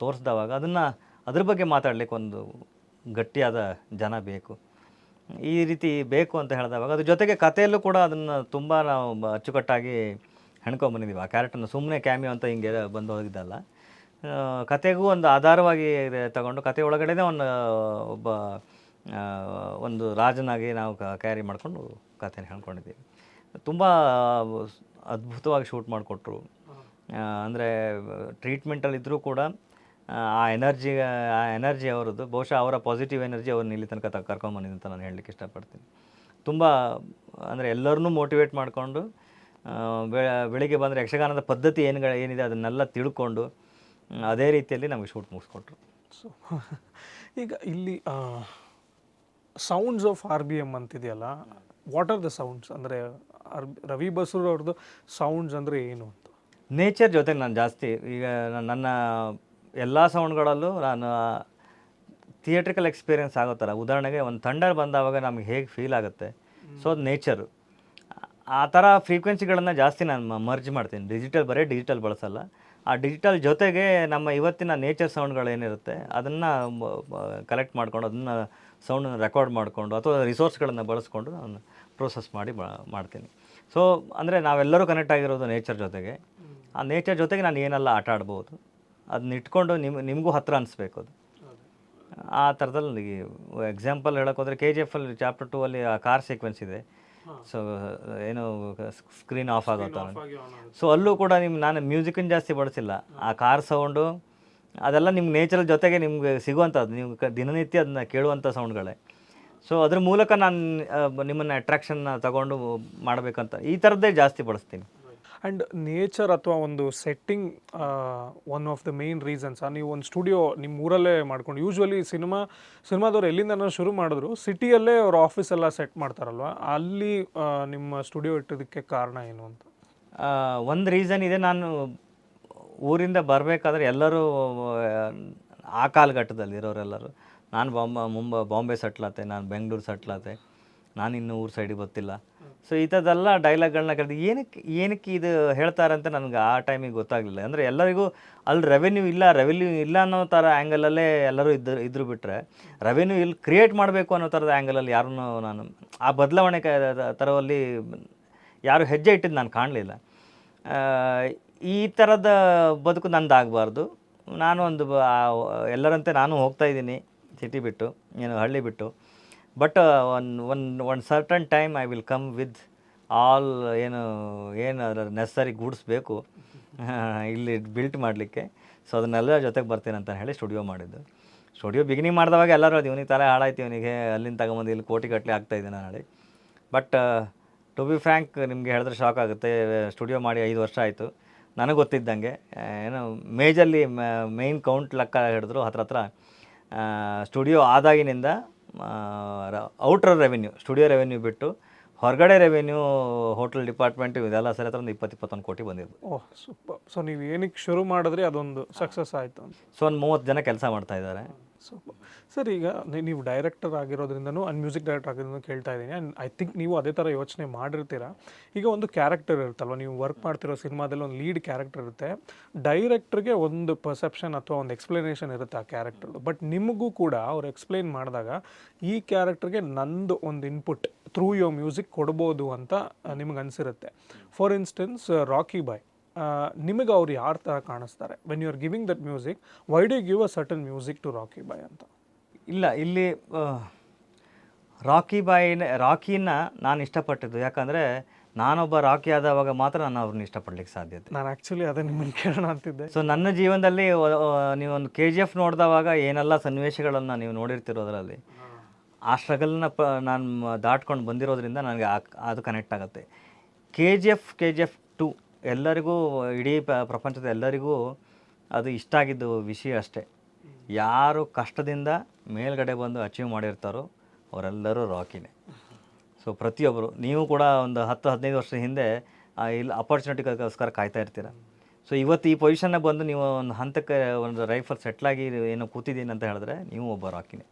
ತೋರಿಸ್ದವಾಗ ಅದ್ರ ಬಗ್ಗೆ ಮಾತಾಡಲಿಕ್ಕೆ ಒಂದು ಗಟ್ಟಿಯಾದ ಜನ ಬೇಕು. ಈ ರೀತಿ ಬೇಕು ಅಂತ ಹೇಳಿದವಾಗ ಅದ್ರ ಜೊತೆಗೆ ಕಥೆಯಲ್ಲೂ ಕೂಡ ಅದನ್ನು ತುಂಬ ನಾವು ಅಚ್ಚುಕಟ್ಟಾಗಿ ಹೆಣ್ಕೊಂಬಂದಿದ್ದೀವಿ. ಆ ಕ್ಯಾರೆಕ್ಟರ್ನ ಸುಮ್ಮನೆ ಕ್ಯಾಮಿಯೋ ಅಂತ ಹಿಂಗೆ ಬಂದು ಹೋಗಿದ್ದಲ್ಲ, ಕತೆಗೂ ಒಂದು ಆಧಾರವಾಗಿ ತಗೊಂಡು ಕತೆ ಒಳಗಡೆನೇ ಒಂದು ರಾಜನಾಗಿ ನಾವು ಕ್ಯಾರಿ ಮಾಡಿಕೊಂಡು ಕಥೆನ ಹೇಳ್ಕೊಂಡಿದ್ದೀವಿ. ತುಂಬ ಅದ್ಭುತವಾಗಿ ಶೂಟ್ ಮಾಡಿಕೊಟ್ರು. ಅಂದರೆ ಟ್ರೀಟ್ಮೆಂಟಲ್ಲಿದ್ದರೂ ಕೂಡ ಆ ಎನರ್ಜಿ ಅವರದ್ದು, ಬಹುಶಃ ಅವರ ಪಾಸಿಟಿವ್ ಎನರ್ಜಿ ಅವ್ರನ್ನ ಇಲ್ಲಿ ತನಕ ಕರ್ಕೊಂಬಂದಿದೆ ಅಂತ ನಾನು ಹೇಳಲಿಕ್ಕೆ ಇಷ್ಟಪಡ್ತೀನಿ. ತುಂಬ ಅಂದರೆ ಎಲ್ಲರನ್ನೂ ಮೋಟಿವೇಟ್ ಮಾಡಿಕೊಂಡು ಬೆಳಿಗ್ಗೆ ಬಂದರೆ ಯಕ್ಷಗಾನದ ಪದ್ಧತಿ ಏನಿದೆ ಅದನ್ನೆಲ್ಲ ತಿಳ್ಕೊಂಡು ಅದೇ ರೀತಿಯಲ್ಲಿ ನಮಗೆ ಶೂಟ್ ಮುಗಿಸ್ಕೊಟ್ರು. ಸೊ ಈಗ ಇಲ್ಲಿ ಸೌಂಡ್ಸ್ ಆಫ್ RBM ಅಂತಿದೆಯಲ್ಲ, ವಾಟ್ ಆರ್ ದ ಸೌಂಡ್ಸ್? ಅಂದರೆ ರವಿ ಬಸ್ರೂರ್ ಅವ್ರದ್ದು ಸೌಂಡ್ಸ್ ಅಂದರೆ ಏನು ಅಂತ? ನೇಚರ್ ಜೊತೆ ನಾನು ಜಾಸ್ತಿ ಈಗ ನನ್ನ ಎಲ್ಲ ಸೌಂಡ್ಗಳಲ್ಲೂ ನಾನು ಥಿಯೇಟ್ರಿಕಲ್ ಎಕ್ಸ್ಪೀರಿಯೆನ್ಸ್ ಆಗೋ ಥರ, ಉದಾಹರಣೆಗೆ ಒಂದು ಥಂಡರ್ ಬಂದಾವಾಗ ನಮಗೆ ಹೇಗೆ ಫೀಲ್ ಆಗುತ್ತೆ, ಸೊ ಅದು ನೇಚರು. ಆ ಥರ ಫ್ರೀಕ್ವೆನ್ಸಿಗಳನ್ನು ಜಾಸ್ತಿ ನಾನು ಮರ್ಜ್ ಮಾಡ್ತೀನಿ. ಬರೀ ಡಿಜಿಟಲ್ ಬಳಸಲ್ಲ. ಆ ಡಿಜಿಟಲ್ ಜೊತೆಗೆ ನಮ್ಮ ಇವತ್ತಿನ ನೇಚರ್ ಸೌಂಡ್ಗಳೇನಿರುತ್ತೆ ಅದನ್ನು ಕಲೆಕ್ಟ್ ಮಾಡ್ಕೊಂಡು, ಅದನ್ನು ಸೌಂಡನ್ನು ರೆಕಾರ್ಡ್ ಮಾಡಿಕೊಂಡು ಅಥವಾ ರಿಸೋರ್ಸ್ಗಳನ್ನು ಬಳಸ್ಕೊಂಡು ನಾನು ಪ್ರೋಸೆಸ್ ಮಾಡ್ತೀನಿ. ಸೊ ಅಂದರೆ ನಾವೆಲ್ಲರೂ ಕನೆಕ್ಟ್ ಆಗಿರೋದು ನೇಚರ್ ಜೊತೆಗೆ. ಆ ನೇಚರ್ ಜೊತೆಗೆ ನಾನು ಏನೆಲ್ಲ ಆಟ ಆಡ್ಬೋದು ಅದನ್ನ ಇಟ್ಕೊಂಡು ನಿಮಗೂ ಹತ್ತಿರ ಅನಿಸ್ಬೇಕು ಅದು. ಆ ಥರದಲ್ಲಿ ಎಕ್ಸಾಂಪಲ್ ಹೇಳೋಕ್ಕೋದ್ರೆ KGF ಅಲ್ಲಿ ಚಾಪ್ಟರ್ 2 ಅಲ್ಲಿ ಆ ಕಾರ್ ಸೀಕ್ವೆನ್ಸ್ ಇದೆ. ಸೊ ಏನು ಸ್ಕ್ರೀನ್ ಆಫ್ ಆಗೋ ಥರ. ಸೊ ಅಲ್ಲೂ ಕೂಡ ನಾನು ಮ್ಯೂಸಿಕನ್ನು ಜಾಸ್ತಿ ಬಳಸಿಲ್ಲ. ಆ ಕಾರ್ ಸೌಂಡು ಅದೆಲ್ಲ ನಿಮ್ಮ ನೇಚರ್ ಜೊತೆಗೆ ನಿಮಗೆ ಸಿಗುವಂಥದ್ದು, ನೀವು ದಿನನಿತ್ಯ ಅದನ್ನ ಕೇಳುವಂಥ ಸೌಂಡ್ಗಳೇ. ಸೊ ಅದ್ರ ಮೂಲಕ ನಾನು ನಿಮ್ಮನ್ನು ಅಟ್ರಾಕ್ಷನ್ನ ತಗೊಂಡು ಮಾಡಬೇಕಂತ ಈ ಥರದ್ದೇ ಜಾಸ್ತಿ ಬಳಸ್ತೀನಿ. ಆ್ಯಂಡ್ ನೇಚರ್ ಅಥವಾ ಒಂದು setting one of the main reasons. ನೀವು ಒಂದು ಸ್ಟುಡಿಯೋ ನಿಮ್ಮ ಊರಲ್ಲೇ ಮಾಡ್ಕೊಂಡು, ಯೂಶ್ವಲಿ ಸಿನಿಮಾದವ್ರು ಎಲ್ಲಿಂದ ಶುರು ಮಾಡಿದ್ರು ಸಿಟಿಯಲ್ಲೇ ಅವ್ರ ಆಫೀಸ್ ಎಲ್ಲ ಸೆಟ್ ಮಾಡ್ತಾರಲ್ವ, ಅಲ್ಲಿ ನಿಮ್ಮ ಸ್ಟುಡಿಯೋ ಇಟ್ಟೋದಕ್ಕೆ ಕಾರಣ ಏನು ಅಂತ? ಒಂದು ರೀಸನ್ ಇದೆ. ನಾನು ಊರಿಂದ ಬರಬೇಕಾದ್ರೆ ಎಲ್ಲರೂ ಆ ಕಾಲಘಟ್ಟದಲ್ಲಿ ಇರೋರೆಲ್ಲರೂ, ನಾನು ಬಾಂಬೆ ಸಟ್ಲಾತೆ, ನಾನು ಬೆಂಗಳೂರು ಸಟ್ಲಾತೆ, ನಾನು ಇನ್ನೂ ಊರು ಸೈಡಿಗೆ ಗೊತ್ತಿಲ್ಲ. ಸೊ ಈ ಥರದ್ದೆಲ್ಲ ಡೈಲಾಗ್ಗಳನ್ನ ಕರೆದು ಏನಕ್ಕೆ ಇದು ಹೇಳ್ತಾರೆ ಅಂತ ನನಗೆ ಆ ಟೈಮಿಗೆ ಗೊತ್ತಾಗಲಿಲ್ಲ. ಅಂದರೆ ಎಲ್ಲರಿಗೂ ಅಲ್ಲಿ ರೆವೆನ್ಯೂ ಇಲ್ಲ ಅನ್ನೋ ಥರ ಆ್ಯಂಗಲಲ್ಲೇ ಎಲ್ಲರೂ ಇದ್ರು ಬಿಟ್ಟರೆ, ರೆವೆನ್ಯೂ ಇಲ್ಲಿ ಕ್ರಿಯೇಟ್ ಮಾಡಬೇಕು ಅನ್ನೋ ಥರದ ಆ್ಯಂಗಲಲ್ಲಿ ಯಾರನ್ನೂ ನಾನು ಆ ಬದಲಾವಣೆ ಥರದಲ್ಲಿ ಯಾರು ಹೆಜ್ಜೆ ಇಟ್ಟಿದ್ದು ನಾನು ಕಾಣಲಿಲ್ಲ. ಈ ಥರದ ಬದುಕು ನಂದಾಗಬಾರ್ದು. ನಾನು ಒಂದು ಎಲ್ಲರಂತೆ ನಾನು ಹೋಗ್ತಾಯಿದ್ದೀನಿ ಸಿಟಿ ಬಿಟ್ಟು, ಹಳ್ಳಿ ಬಿಟ್ಟು. But one certain time I will come with all ಏನು ಅದರ ನೆಸಸರಿ ಗೂಡ್ಸ್ ಬೇಕು ಇಲ್ಲಿ ಬಿಲ್ಟ್ ಮಾಡಲಿಕ್ಕೆ. ಸೊ ಅದನ್ನೆಲ್ಲ ಜೊತೆಗೆ ಬರ್ತೀನಿ ಅಂತ ಹೇಳಿ ಸ್ಟುಡಿಯೋ ಮಾಡಿದ್ದು. ಸ್ಟುಡಿಯೋ ಬಿಗಿನಿಂಗ್ ಮಾಡಿದವಾಗ ಎಲ್ಲರೂ ಅದು ಇವನಿಗೆ ತಲೆ ಹಾಳಾಯ್ತು, ಇವನಿಗೆ ಅಲ್ಲಿಂದ ತಗೊಂಬಂದು ಇಲ್ಲಿ ಕೋಟಿಗಟ್ಟಲೆ ಆಗ್ತಾಯಿದೆ ನಾನು. ಬಟ್ ಟು ಬಿ ಫ್ರ್ಯಾಂಕ್ ನಿಮಗೆ ಹೇಳಿದ್ರೆ ಶಾಕ್ ಆಗುತ್ತೆ. ಸ್ಟುಡಿಯೋ ಮಾಡಿ 5 ವರ್ಷ ಆಯಿತು. ನನಗೆ ಗೊತ್ತಿದ್ದಂಗೆ ಮೇಜರ್ಲಿ ಮೇಯ್ನ್ ಕೌಂಟ್ ಲೆಕ್ಕ ಹಿಡಿದ್ರು ಹತ್ರ ಸ್ಟುಡಿಯೋ ಆದಾಗಿನಿಂದ ಔಟ್ರ್ ರೆವೆನ್ಯೂ, ಸ್ಟುಡಿಯೋ ರೆವೆನ್ಯೂ ಬಿಟ್ಟು ಹೊರಗಡೆ ರೆವೆನ್ಯೂ, ಹೋಟೆಲ್ ಡಿಪಾರ್ಟ್ಮೆಂಟ್ ಇದೆಲ್ಲ ಸರಿ ಒಂದು 20-21 ಕೋಟಿ ಬಂದಿದ್ದು. ಓಹ್ ಸೂಪರ್. ಸೊ ನೀವು ಏನಕ್ಕೆ ಶುರು ಮಾಡಿದ್ರೆ ಅದೊಂದು ಸಕ್ಸಸ್ ಆಯಿತು ಅಂತ. ಸೊ ಒಂದು 30 ಜನ ಕೆಲಸ ಮಾಡ್ತಾ ಇದ್ದಾರೆ. ಸೂಪರ್. ಸರ್, ಈಗ ನೀವು ಡೈರೆಕ್ಟರ್ ಆಗಿರೋದ್ರಿಂದನೂ ಮ್ಯೂಸಿಕ್ ಡೈರೆಕ್ಟರ್ ಆಗಿರೋದ್ರಿಂದ ಕೇಳ್ತಾ ಇದ್ದೀನಿ. ಆ್ಯಂಡ್ ಐ ಥಿಂಕ್ ನೀವು ಅದೇ ಥರ ಯೋಚನೆ ಮಾಡಿರ್ತೀರ. ಈಗ ಒಂದು ಕ್ಯಾರೆಕ್ಟರ್ ಇರುತ್ತಲ್ವ, ನೀವು ವರ್ಕ್ ಮಾಡ್ತಿರೋ ಸಿನಿಮಾದಲ್ಲಿ ಒಂದು ಲೀಡ್ ಕ್ಯಾರೆಕ್ಟರ್ ಇರುತ್ತೆ. ಡೈರೆಕ್ಟ್ರಿಗೆ ಒಂದು ಪರ್ಸೆಪ್ಷನ್ ಅಥವಾ ಒಂದು ಎಕ್ಸ್ಪ್ಲನೇಷನ್ ಇರುತ್ತೆ ಆ ಕ್ಯಾರೆಕ್ಟರ್ದು. ಬಟ್ ನಿಮಗೂ ಕೂಡ ಅವ್ರು ಎಕ್ಸ್ಪ್ಲೈನ್ ಮಾಡಿದಾಗ ಈ ಕ್ಯಾರೆಕ್ಟರ್ಗೆ ನಂದು ಒಂದು ಇನ್ಪುಟ್ ಥ್ರೂ ಯೋರ್ ಮ್ಯೂಸಿಕ್ ಕೊಡ್ಬೋದು ಅಂತ ನಿಮ್ಗೆ ಅನಿಸಿರುತ್ತೆ. ಫಾರ್ ಇನ್ಸ್ಟೆನ್ಸ್ ರಾಕಿ ಬಾಯ್ ನಿಮಗೆ ಅವ್ರು ಯಾರ ಥರ ಕಾಣಿಸ್ತಾರೆ when you are giving that music? Why do give a certain music to Rocky Bhai ಅಂತ? ಇಲ್ಲ, ಇಲ್ಲಿ ರಾಕಿನ ನಾನು ಇಷ್ಟಪಟ್ಟಿದ್ದು ಯಾಕಂದರೆ ನಾನೊಬ್ಬ ರಾಕಿ ಆದವಾಗ ಮಾತ್ರ ನಾನು ಅವ್ರನ್ನ ಇಷ್ಟಪಡ್ಲಿಕ್ಕೆ ಸಾಧ್ಯತೆ. ನಾನು ಆ್ಯಕ್ಚುಲಿ ಅದೇ ನಿಮ್ಮನ್ನು ಕೇಳೋಣ ಅಂತಿದ್ದೆ. ಸೊ ನನ್ನ ಜೀವನದಲ್ಲಿ ನೀವೊಂದು KGF ನೋಡಿದವಾಗ ಏನೆಲ್ಲ ಸನ್ನಿವೇಶಗಳನ್ನು ನೀವು ನೋಡಿರ್ತಿರೋದ್ರಲ್ಲಿ ಆ ಸ್ಟ್ರಗಲ್ನ ನಾನು ದಾಟ್ಕೊಂಡು ಬಂದಿರೋದ್ರಿಂದ ನನಗೆ ಅದು ಕನೆಕ್ಟ್ ಆಗುತ್ತೆ. KGF 2 ಎಲ್ಲರಿಗೂ, ಇಡೀ ಪ್ರಪಂಚದ ಎಲ್ಲರಿಗೂ ಅದು ಇಷ್ಟ ಆಗಿದ್ದು ವಿಷಯ ಅಷ್ಟೇ. ಯಾರು ಕಷ್ಟದಿಂದ ಮೇಲ್ಗಡೆ ಬಂದು ಅಚೀವ್ ಮಾಡಿರ್ತಾರೋ ಅವರೆಲ್ಲರೂ ರಾಕಿನೇ. ಸೊ ಪ್ರತಿಯೊಬ್ಬರು, ನೀವು ಕೂಡ ಒಂದು 10-15 ವರ್ಷದ ಹಿಂದೆ ಇಲ್ಲಿ ಅಪರ್ಚುನಿಟಿಗೋಸ್ಕರ ಕಾಯ್ತಾ ಇರ್ತೀರ. ಸೊ ಇವತ್ತು ಈ ಪೊಸಿಷನ್ನ ಬಂದು ನೀವು ಒಂದು ಹಂತಕ್ಕೆ ಒಂದು ಲೈಫಲ್ಲಿ ಸೆಟ್ಲಾಗಿ ಏನೋ ಕೂತಿದ್ದೀನಿ ಅಂತ ಹೇಳಿದ್ರೆ ನೀವು ಒಬ್ಬ ರಾಕಿನೇ.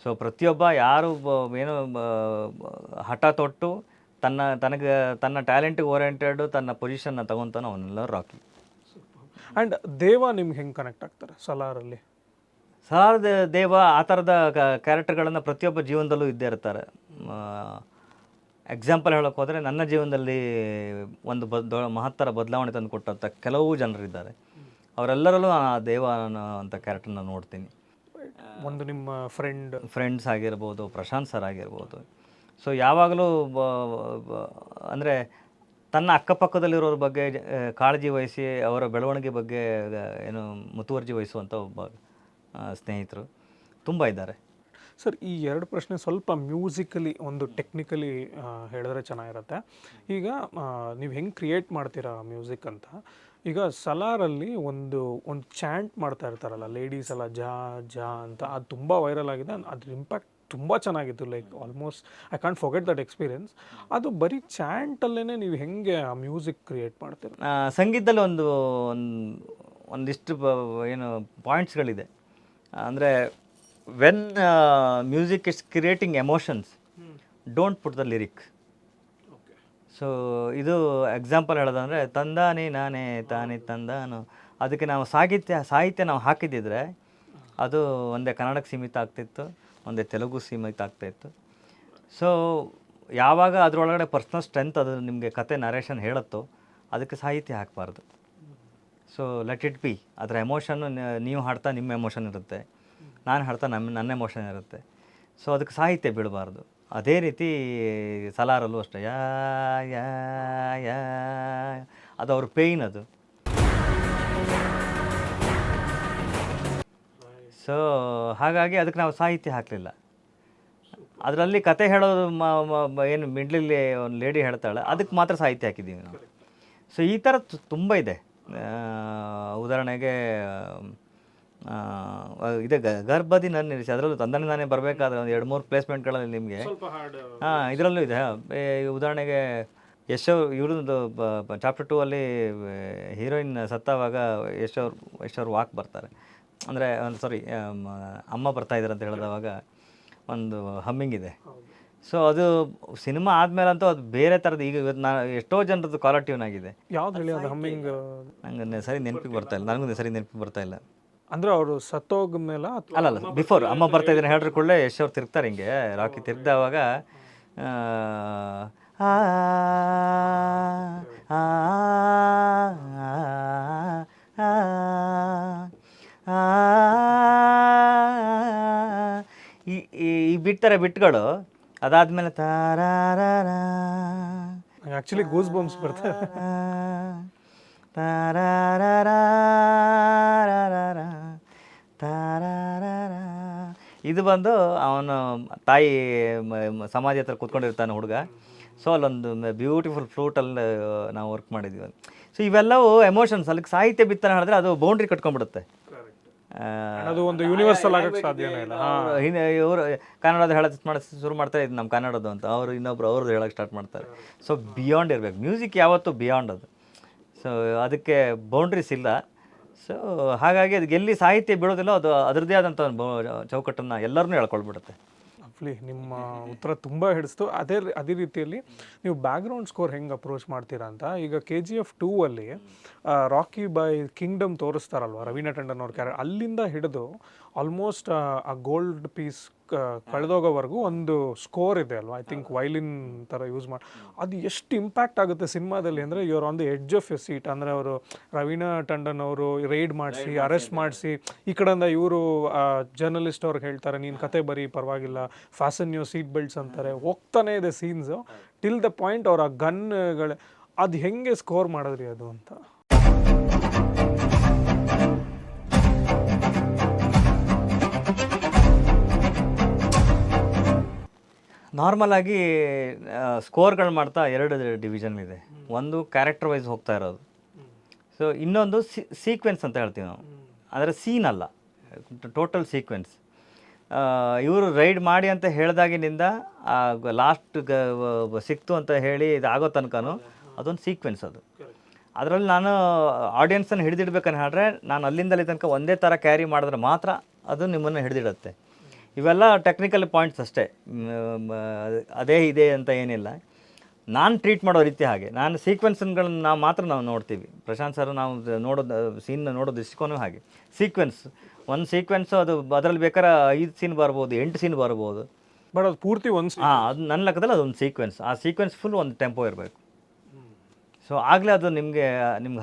ಸೊ ಪ್ರತಿಯೊಬ್ಬ ಯಾರು ಏನೋ ಹಠ ತೊಟ್ಟು ತನ್ನ ಟ್ಯಾಲೆಂಟಿಗೆ ಓರಿಯೆಂಟೆಡ್ ತನ್ನ ಪೊಸಿಷನ್ನ ತಗೊತಾನೋ ಅವನ್ನೆಲ್ಲ ರಾಕಿ. ಆ್ಯಂಡ್ ದೇವ ನಿಮ್ಗೆ ಹೆಂಗೆ ಕನೆಕ್ಟ್ ಆಗ್ತಾರೆ ಸಲಾರಲ್ಲಿ? ದೇವ ಆ ಥರದ ಕ್ಯಾರೆಕ್ಟರ್ಗಳನ್ನು ಪ್ರತಿಯೊಬ್ಬ ಜೀವನದಲ್ಲೂ ಇದ್ದೇ ಇರ್ತಾರೆ. ಎಕ್ಸಾಂಪಲ್ ಹೇಳೋಕೆ ಹೋದರೆ ನನ್ನ ಜೀವನದಲ್ಲಿ ಒಂದು ಮಹತ್ತರ ಬದಲಾವಣೆ ತಂದು ಕೊಟ್ಟಂಥ ಕೆಲವು ಜನರಿದ್ದಾರೆ. ಅವರೆಲ್ಲರಲ್ಲೂ ಆ ದೇವ ಅಂತ ಕ್ಯಾರೆಕ್ಟರ್ನ ನೋಡ್ತೀನಿ. ಒಂದು ನಿಮ್ಮ ಫ್ರೆಂಡ್ಸ್ ಆಗಿರ್ಬೋದು, ಪ್ರಶಾಂತ್ ಸರ್ ಆಗಿರ್ಬೋದು. ಸೊ ಯಾವಾಗಲೂ ಅಂದರೆ ತನ್ನ ಅಕ್ಕಪಕ್ಕದಲ್ಲಿರೋರ ಬಗ್ಗೆ ಕಾಳಜಿ ವಹಿಸಿ ಅವರ ಬೆಳವಣಿಗೆ ಬಗ್ಗೆ ಏನು ಮುತುವರ್ಜಿ ವಹಿಸುವಂಥ ಒಬ್ಬ ಸ್ನೇಹಿತರು ತುಂಬ ಇದ್ದಾರೆ. ಸರ್, ಈ ಎರಡು ಪ್ರಶ್ನೆ ಸ್ವಲ್ಪ ಮ್ಯೂಸಿಕಲಿ ಒಂದು ಟೆಕ್ನಿಕಲಿ ಹೇಳಿದ್ರೆ ಚೆನ್ನಾಗಿರುತ್ತೆ. ಈಗ ನೀವು ಹೆಂಗೆ ಕ್ರಿಯೇಟ್ ಮಾಡ್ತೀರಾ ಮ್ಯೂಸಿಕ್ ಅಂತ. ಈಗ ಸಲಾರಲ್ಲಿ ಒಂದು ಚಾಂಟ್ ಮಾಡ್ತಾ ಇರ್ತಾರಲ್ಲ ಲೇಡೀಸ್ ಎಲ್ಲ, ಜಾ ಜಾ ಅಂತ, ಅದು ತುಂಬ ವೈರಲ್ ಆಗಿದೆ. ಅದ್ರ ಇಂಪ್ಯಾಕ್ಟ್ ತುಂಬ ಚೆನ್ನಾಗಿತ್ತು. Like almost I can't forget that experience. ಅದು ಬರೀ ಚಾಂಟಲ್ಲೇ ನೀವು ಹೆಂಗೆ ಆ ಮ್ಯೂಸಿಕ್ ಕ್ರಿಯೇಟ್ ಮಾಡ್ತೀರಾ? ಸಂಗೀತದಲ್ಲಿ ಒಂದಿಷ್ಟು ಏನು ಪಾಯಿಂಟ್ಸ್ಗಳಿದೆ. ಅಂದರೆ when music is creating emotions, don't put the lyric. So ಇದು ಎಕ್ಸಾಂಪಲ್ ಹೇಳೋದಂದರೆ ತಂದಾನೆ ನಾನೇ ತಾನೇ ತಂದಾನು, ಅದಕ್ಕೆ ನಾವು ಸಾಹಿತ್ಯ ನಾವು ಹಾಕಿದ್ದಿದ್ರೆ ಅದು ಒಂದೇ ಕನ್ನಡಕ್ಕೆ ಸೀಮಿತ ಆಗ್ತಿತ್ತು, ಒಂದೇ ತೆಲುಗು ಸೀಮಿತ ಆಗ್ತಾಯಿತ್ತು. ಸೊ ಯಾವಾಗ ಅದರೊಳಗಡೆ ಪರ್ಸ್ನಲ್ ಸ್ಟ್ರೆಂತ್ ಅದು ನಿಮಗೆ ಕತೆ ನರೇಷನ್ ಹೇಳುತ್ತೋ ಅದಕ್ಕೆ ಸಾಹಿತ್ಯ ಹಾಕಬಾರ್ದು. So let it be. ಅದರ ಎಮೋಷನ್ನು ನೀವು ಹಾಡ್ತಾ ನಿಮ್ಮ ಎಮೋಷನ್ ಇರುತ್ತೆ, ನಾನು ಹಾಡ್ತಾ ನನ್ನ ಎಮೋಷನ್ ಇರುತ್ತೆ. ಸೊ ಅದಕ್ಕೆ ಸಾಹಿತ್ಯ ಬೀಳಬಾರ್ದು. ಅದೇ ರೀತಿ ಸಲಾರಲ್ಲೂ ಅಷ್ಟೇ, ಯಾ ಯಾ ಯಾ ಅದು ಅವ್ರ ಪೇಯ್ನ್ ಅದು. ಸೊ ಹಾಗಾಗಿ ಅದಕ್ಕೆ ನಾವು ಸಾಹಿತ್ಯ ಹಾಕಲಿಲ್ಲ. ಅದರಲ್ಲಿ ಕತೆ ಹೇಳೋದು ಏನು ಮಿಡ್ಲಲ್ಲಿ ಒಂದು ಲೇಡಿ ಹೇಳ್ತಾಳೆ, ಅದಕ್ಕೆ ಮಾತ್ರ ಸಾಹಿತ್ಯ ಹಾಕಿದ್ದೀವಿ ನಾವು. ಸೊ ಈ ಥರ ತುಂಬ ಇದೆ. ಉದಾಹರಣೆಗೆ ಇದೆ ಗರ್ಭದಿ ನಿಲ್ಲಿಸಿ, ಅದರಲ್ಲೂ ತಂದಾನೆ ನಾನೇ ಬರಬೇಕಾದ್ರೆ ಒಂದು 2-3 ಪ್ಲೇಸ್ಮೆಂಟ್ಗಳಲ್ಲಿ ನಿಮಗೆ ಇದರಲ್ಲೂ ಇದೆ. ಉದಾಹರಣೆಗೆ ಯಶ್ ಇವ್ರದ್ದು ಚಾಪ್ಟರ್ 2 ಅಲ್ಲಿ ಹೀರೋಯಿನ್ ಸತ್ತವಾಗ ಯಶ್ ಅವ್ರು ವಾಕ್ ಬರ್ತಾರೆ, ಅಂದರೆ ಸಾರಿ ಅಮ್ಮ ಬರ್ತಾ ಇದ್ದಾರೆ ಅಂತ ಹೇಳಿದವಾಗ ಒಂದು ಹಮ್ಮಿಂಗ್ ಇದೆ. ಸೊ ಅದು ಸಿನಿಮಾ ಆದಮೇಲಂತೂ ಅದು ಬೇರೆ ಥರದ್ದು. ಈಗ ಇವತ್ತು ಎಷ್ಟೋ ಜನರದ್ದು ಕಾಲರ್ ಟ್ಯೂನ್ ಆಗಿದೆ. ಯಾವ್ದು ಹೇಳಿ ಅದು ಹಮ್ಮಿಂಗ್? ನಂಗೆ ಸರಿ ನೆನಪಿಗೆ ಬರ್ತಾ ಇಲ್ಲ, ನನಗೂ ಸರಿ ನೆನಪಿಗೆ ಬರ್ತಾ ಇಲ್ಲ. ಅಂದರೆ ಅವರು ಸತ್ತೋಗ ಮೇಲೆ ಅಲ್ಲ ಬಿಫೋರ್ ಅಮ್ಮ ಬರ್ತಾ ಇದ್ದೀನಿ ಹೇಳ್ರಿ ಕೂಡಲೇ ಯಶ್ ಅವ್ರು ತಿರ್ಗ್ತಾರೆ ಹಿಂಗೆ. ರಾಕಿ ತಿರ್ಗ್ದವಾಗ ಈ ಬಿಡ್ತಾರೆ ಬಿಟ್ಗಳು. ಅದಾದ್ಮೇಲೆ ತಾರಾರ ಆ್ಯಕ್ಚುಲಿ ಗೂಸ್ ಬಂಪ್ಸ್ ಬರ್ತದೆ. ಇದು ಬಂದು ಅವನು ತಾಯಿ ಸಮಾಧಿ ಹತ್ರ ಕೂತ್ಕೊಂಡಿರ್ತಾನೆ ಹುಡುಗ. ಸೊ ಅಲ್ಲೊಂದು ಬ್ಯೂಟಿಫುಲ್ ಫ್ಲೂಟಲ್ಲಿ ನಾವು ವರ್ಕ್ ಮಾಡಿದ್ವಿ. ಸೊ ಇವೆಲ್ಲವೂ ಎಮೋಷನ್ಸ್. ಅಲ್ಲಿಗೆ ಸಾಹಿತ್ಯ ಬಿತ್ತನೆ ಹೇಳಿದ್ರೆ ಅದು ಬೌಂಡ್ರಿ ಕಟ್ಕೊಂಡ್ಬಿಡುತ್ತೆ. ಅದು ಒಂದು ಯೂನಿವರ್ಸಲ್ ಆಗಕ್ಕೆ ಸಾಧ್ಯನೇ ಇಲ್ಲ. ಇವರು ಕನ್ನಡದ ಹೇಳೋದು ಶುರು ಮಾಡ್ತಾರೆ, ಇದು ನಮ್ಮ ಕನ್ನಡದ್ದು ಅಂತ. ಅವರು ಇನ್ನೊಬ್ರು ಅವ್ರದ್ದು ಹೇಳೋಕ್ಕೆ ಸ್ಟಾರ್ಟ್ ಮಾಡ್ತಾರೆ. ಸೊ ಬಿಯಾಂಡ್ ಇರಬೇಕು ಮ್ಯೂಸಿಕ್, ಯಾವತ್ತೂ ಬಿಯಾಂಡ್ ಅದು. ಸೊ ಅದಕ್ಕೆ ಬೌಂಡ್ರೀಸ್ ಇಲ್ಲ. ಸೊ ಹಾಗಾಗಿ ಅದಕ್ಕೆ ಎಲ್ಲಿ ಸಾಹಿತ್ಯ ಬೀಳೋದಿಲ್ಲ, ಅದು ಅದರದ್ದೇ ಆದಂಥ ಚೌಕಟ್ಟನ್ನು ಎಲ್ಲರನ್ನೂ ಹೇಳ್ಕೊಳ್ಬಿಡುತ್ತೆ. ಅಫ್ಲಿ, ನಿಮ್ಮ ಉತ್ತರ ತುಂಬ ಹಿಡಿಸ್ತು. ಅದೇ ರೀತಿಯಲ್ಲಿ ನೀವು ಬ್ಯಾಕ್ಗ್ರೌಂಡ್ ಸ್ಕೋರ್ ಹೆಂಗೆ ಅಪ್ರೋಚ್ ಮಾಡ್ತೀರಾ ಅಂತ. ಈಗ KGF 2 ಅಲ್ಲಿ ರಾಕಿ ಬಾಯ್ ಕಿಂಗ್ಡಮ್ ತೋರಿಸ್ತಾರಲ್ವ, ರವೀನಾ ಟಂಡನ್ ಅವ್ರ ಕ್ಯಾರೆಕ್ಟರ್, ಅಲ್ಲಿಂದ ಹಿಡಿದು ಆಲ್ಮೋಸ್ಟ್ ಆ ಗೋಲ್ಡ್ ಪೀಸ್ ಕಳೆದೋಗೋವರೆಗೂ ಒಂದು ಸ್ಕೋರ್ ಇದೆ ಅಲ್ವಾ, ಐ ಥಿಂಕ್ ವೈಲಿನ್ ಥರ ಯೂಸ್ ಮಾಡಿ, ಅದು ಎಷ್ಟು ಇಂಪ್ಯಾಕ್ಟ್ ಆಗುತ್ತೆ ಸಿನಿಮಾದಲ್ಲಿ ಅಂದರೆ your on the edge of A seat. ಅಂದರೆ ಅವರು ರವೀನಾ ಟಂಡನ್ ಅವರು ರೈಡ್ ಮಾಡಿಸಿ ಅರೆಸ್ಟ್ ಮಾಡಿಸಿ ಈ ಕಡೆಯಿಂದ ಇವರು ಜರ್ನಲಿಸ್ಟ್ ಅವ್ರಿಗೆ ಹೇಳ್ತಾರೆ ನೀನು ಕತೆ ಬರೀ ಪರವಾಗಿಲ್ಲ, ಫ್ಯಾಸನ್ ಯು ಸೀಟ್ ಬೆಲ್ಟ್ಸ್ ಅಂತಾರೆ, ಹೋಗ್ತಾನೆ ಇದೆ ಸೀನ್ಸು ಟಿಲ್ ದ ಪಾಯಿಂಟ್ ಅವ್ರ ಆ ಗನ್ಗಳು. ಅದು ಹೆಂಗೆ ಸ್ಕೋರ್ ಮಾಡಿದ್ರಿ ಅದು ಅಂತ? ನಾರ್ಮಲ್ ಆಗಿ ಸ್ಕೋರ್ಗಳು ಮಾಡ್ತಾ 2 ಡಿವಿಷನ್ ಇದೆ. ಒಂದು ಕ್ಯಾರೆಕ್ಟರ್ ವೈಸ್ ಹೋಗ್ತಾ ಇರೋದು, ಸೊ ಇನ್ನೊಂದು ಸೀಕ್ವೆನ್ಸ್ ಅಂತ ಹೇಳ್ತೀವಿ ನಾವು. ಅಂದರೆ ಸೀನ್ ಅಲ್ಲ, ಟೋಟಲ್ ಸೀಕ್ವೆನ್ಸ್. ಇವರು ರೈಡ್ ಮಾಡಿ ಅಂತ ಹೇಳಿದಾಗಿನಿಂದ ಲಾಸ್ಟ್ ಸಿಕ್ತು ಅಂತ ಹೇಳಿ ಇದಾಗೋ ತನಕನೂ ಅದೊಂದು ಸೀಕ್ವೆನ್ಸ್. ಅದು ಅದರಲ್ಲಿ ನಾನು ಆಡಿಯನ್ಸನ್ನು ಹಿಡಿದಿಡ್ಬೇಕಂತ ಹೇಳಿದ್ರೆ ನಾನು ಅಲ್ಲಿಂದಲ್ಲಿ ತನಕ ಒಂದೇ ಥರ ಕ್ಯಾರಿ ಮಾಡಿದ್ರೆ ಮಾತ್ರ ಅದು ನಿಮ್ಮನ್ನು ಹಿಡಿದಿಡುತ್ತೆ. ಇವೆಲ್ಲ ಟೆಕ್ನಿಕಲ್ ಪಾಯಿಂಟ್ಸ್ ಅಷ್ಟೇ, ಅದೇ ಇದೆ ಅಂತ ಏನಿಲ್ಲ. ನಾನು ಟ್ರೀಟ್ ಮಾಡೋ ರೀತಿ ಹಾಗೆ, ನಾನು ಸೀಕ್ವೆನ್ಸ್ಗಳನ್ನ ನಾವು ನೋಡ್ತೀವಿ. ಪ್ರಶಾಂತ್ ಸರ್ ನಾವು ನೋಡೋದು ಸೀನ್ ನೋಡೋ ದೃಷ್ಟಿಕೋನ ಹಾಗೆ. ಒಂದು ಸೀಕ್ವೆನ್ಸು ಅದು ಅದರಲ್ಲಿ ಬೇಕಾದ್ರೆ 5 ಸೀನ್ ಬರ್ಬೋದು, 8 ಸೀನ್ ಬರ್ಬೋದು, ಬಟ್ ಅದು ಪೂರ್ತಿ ಒಂದು ಅದು ನನ್ನ ಲೆಕ್ಕದಲ್ಲಿ ಅದೊಂದು ಸೀಕ್ವೆನ್ಸ್. ಆ ಸೀಕ್ವೆನ್ಸ್ ಫುಲ್ ಒಂದು ಟೆಂಪೋ ಇರಬೇಕು. ಸೊ ಆಗಲೇ ಅದು ನಿಮಗೆ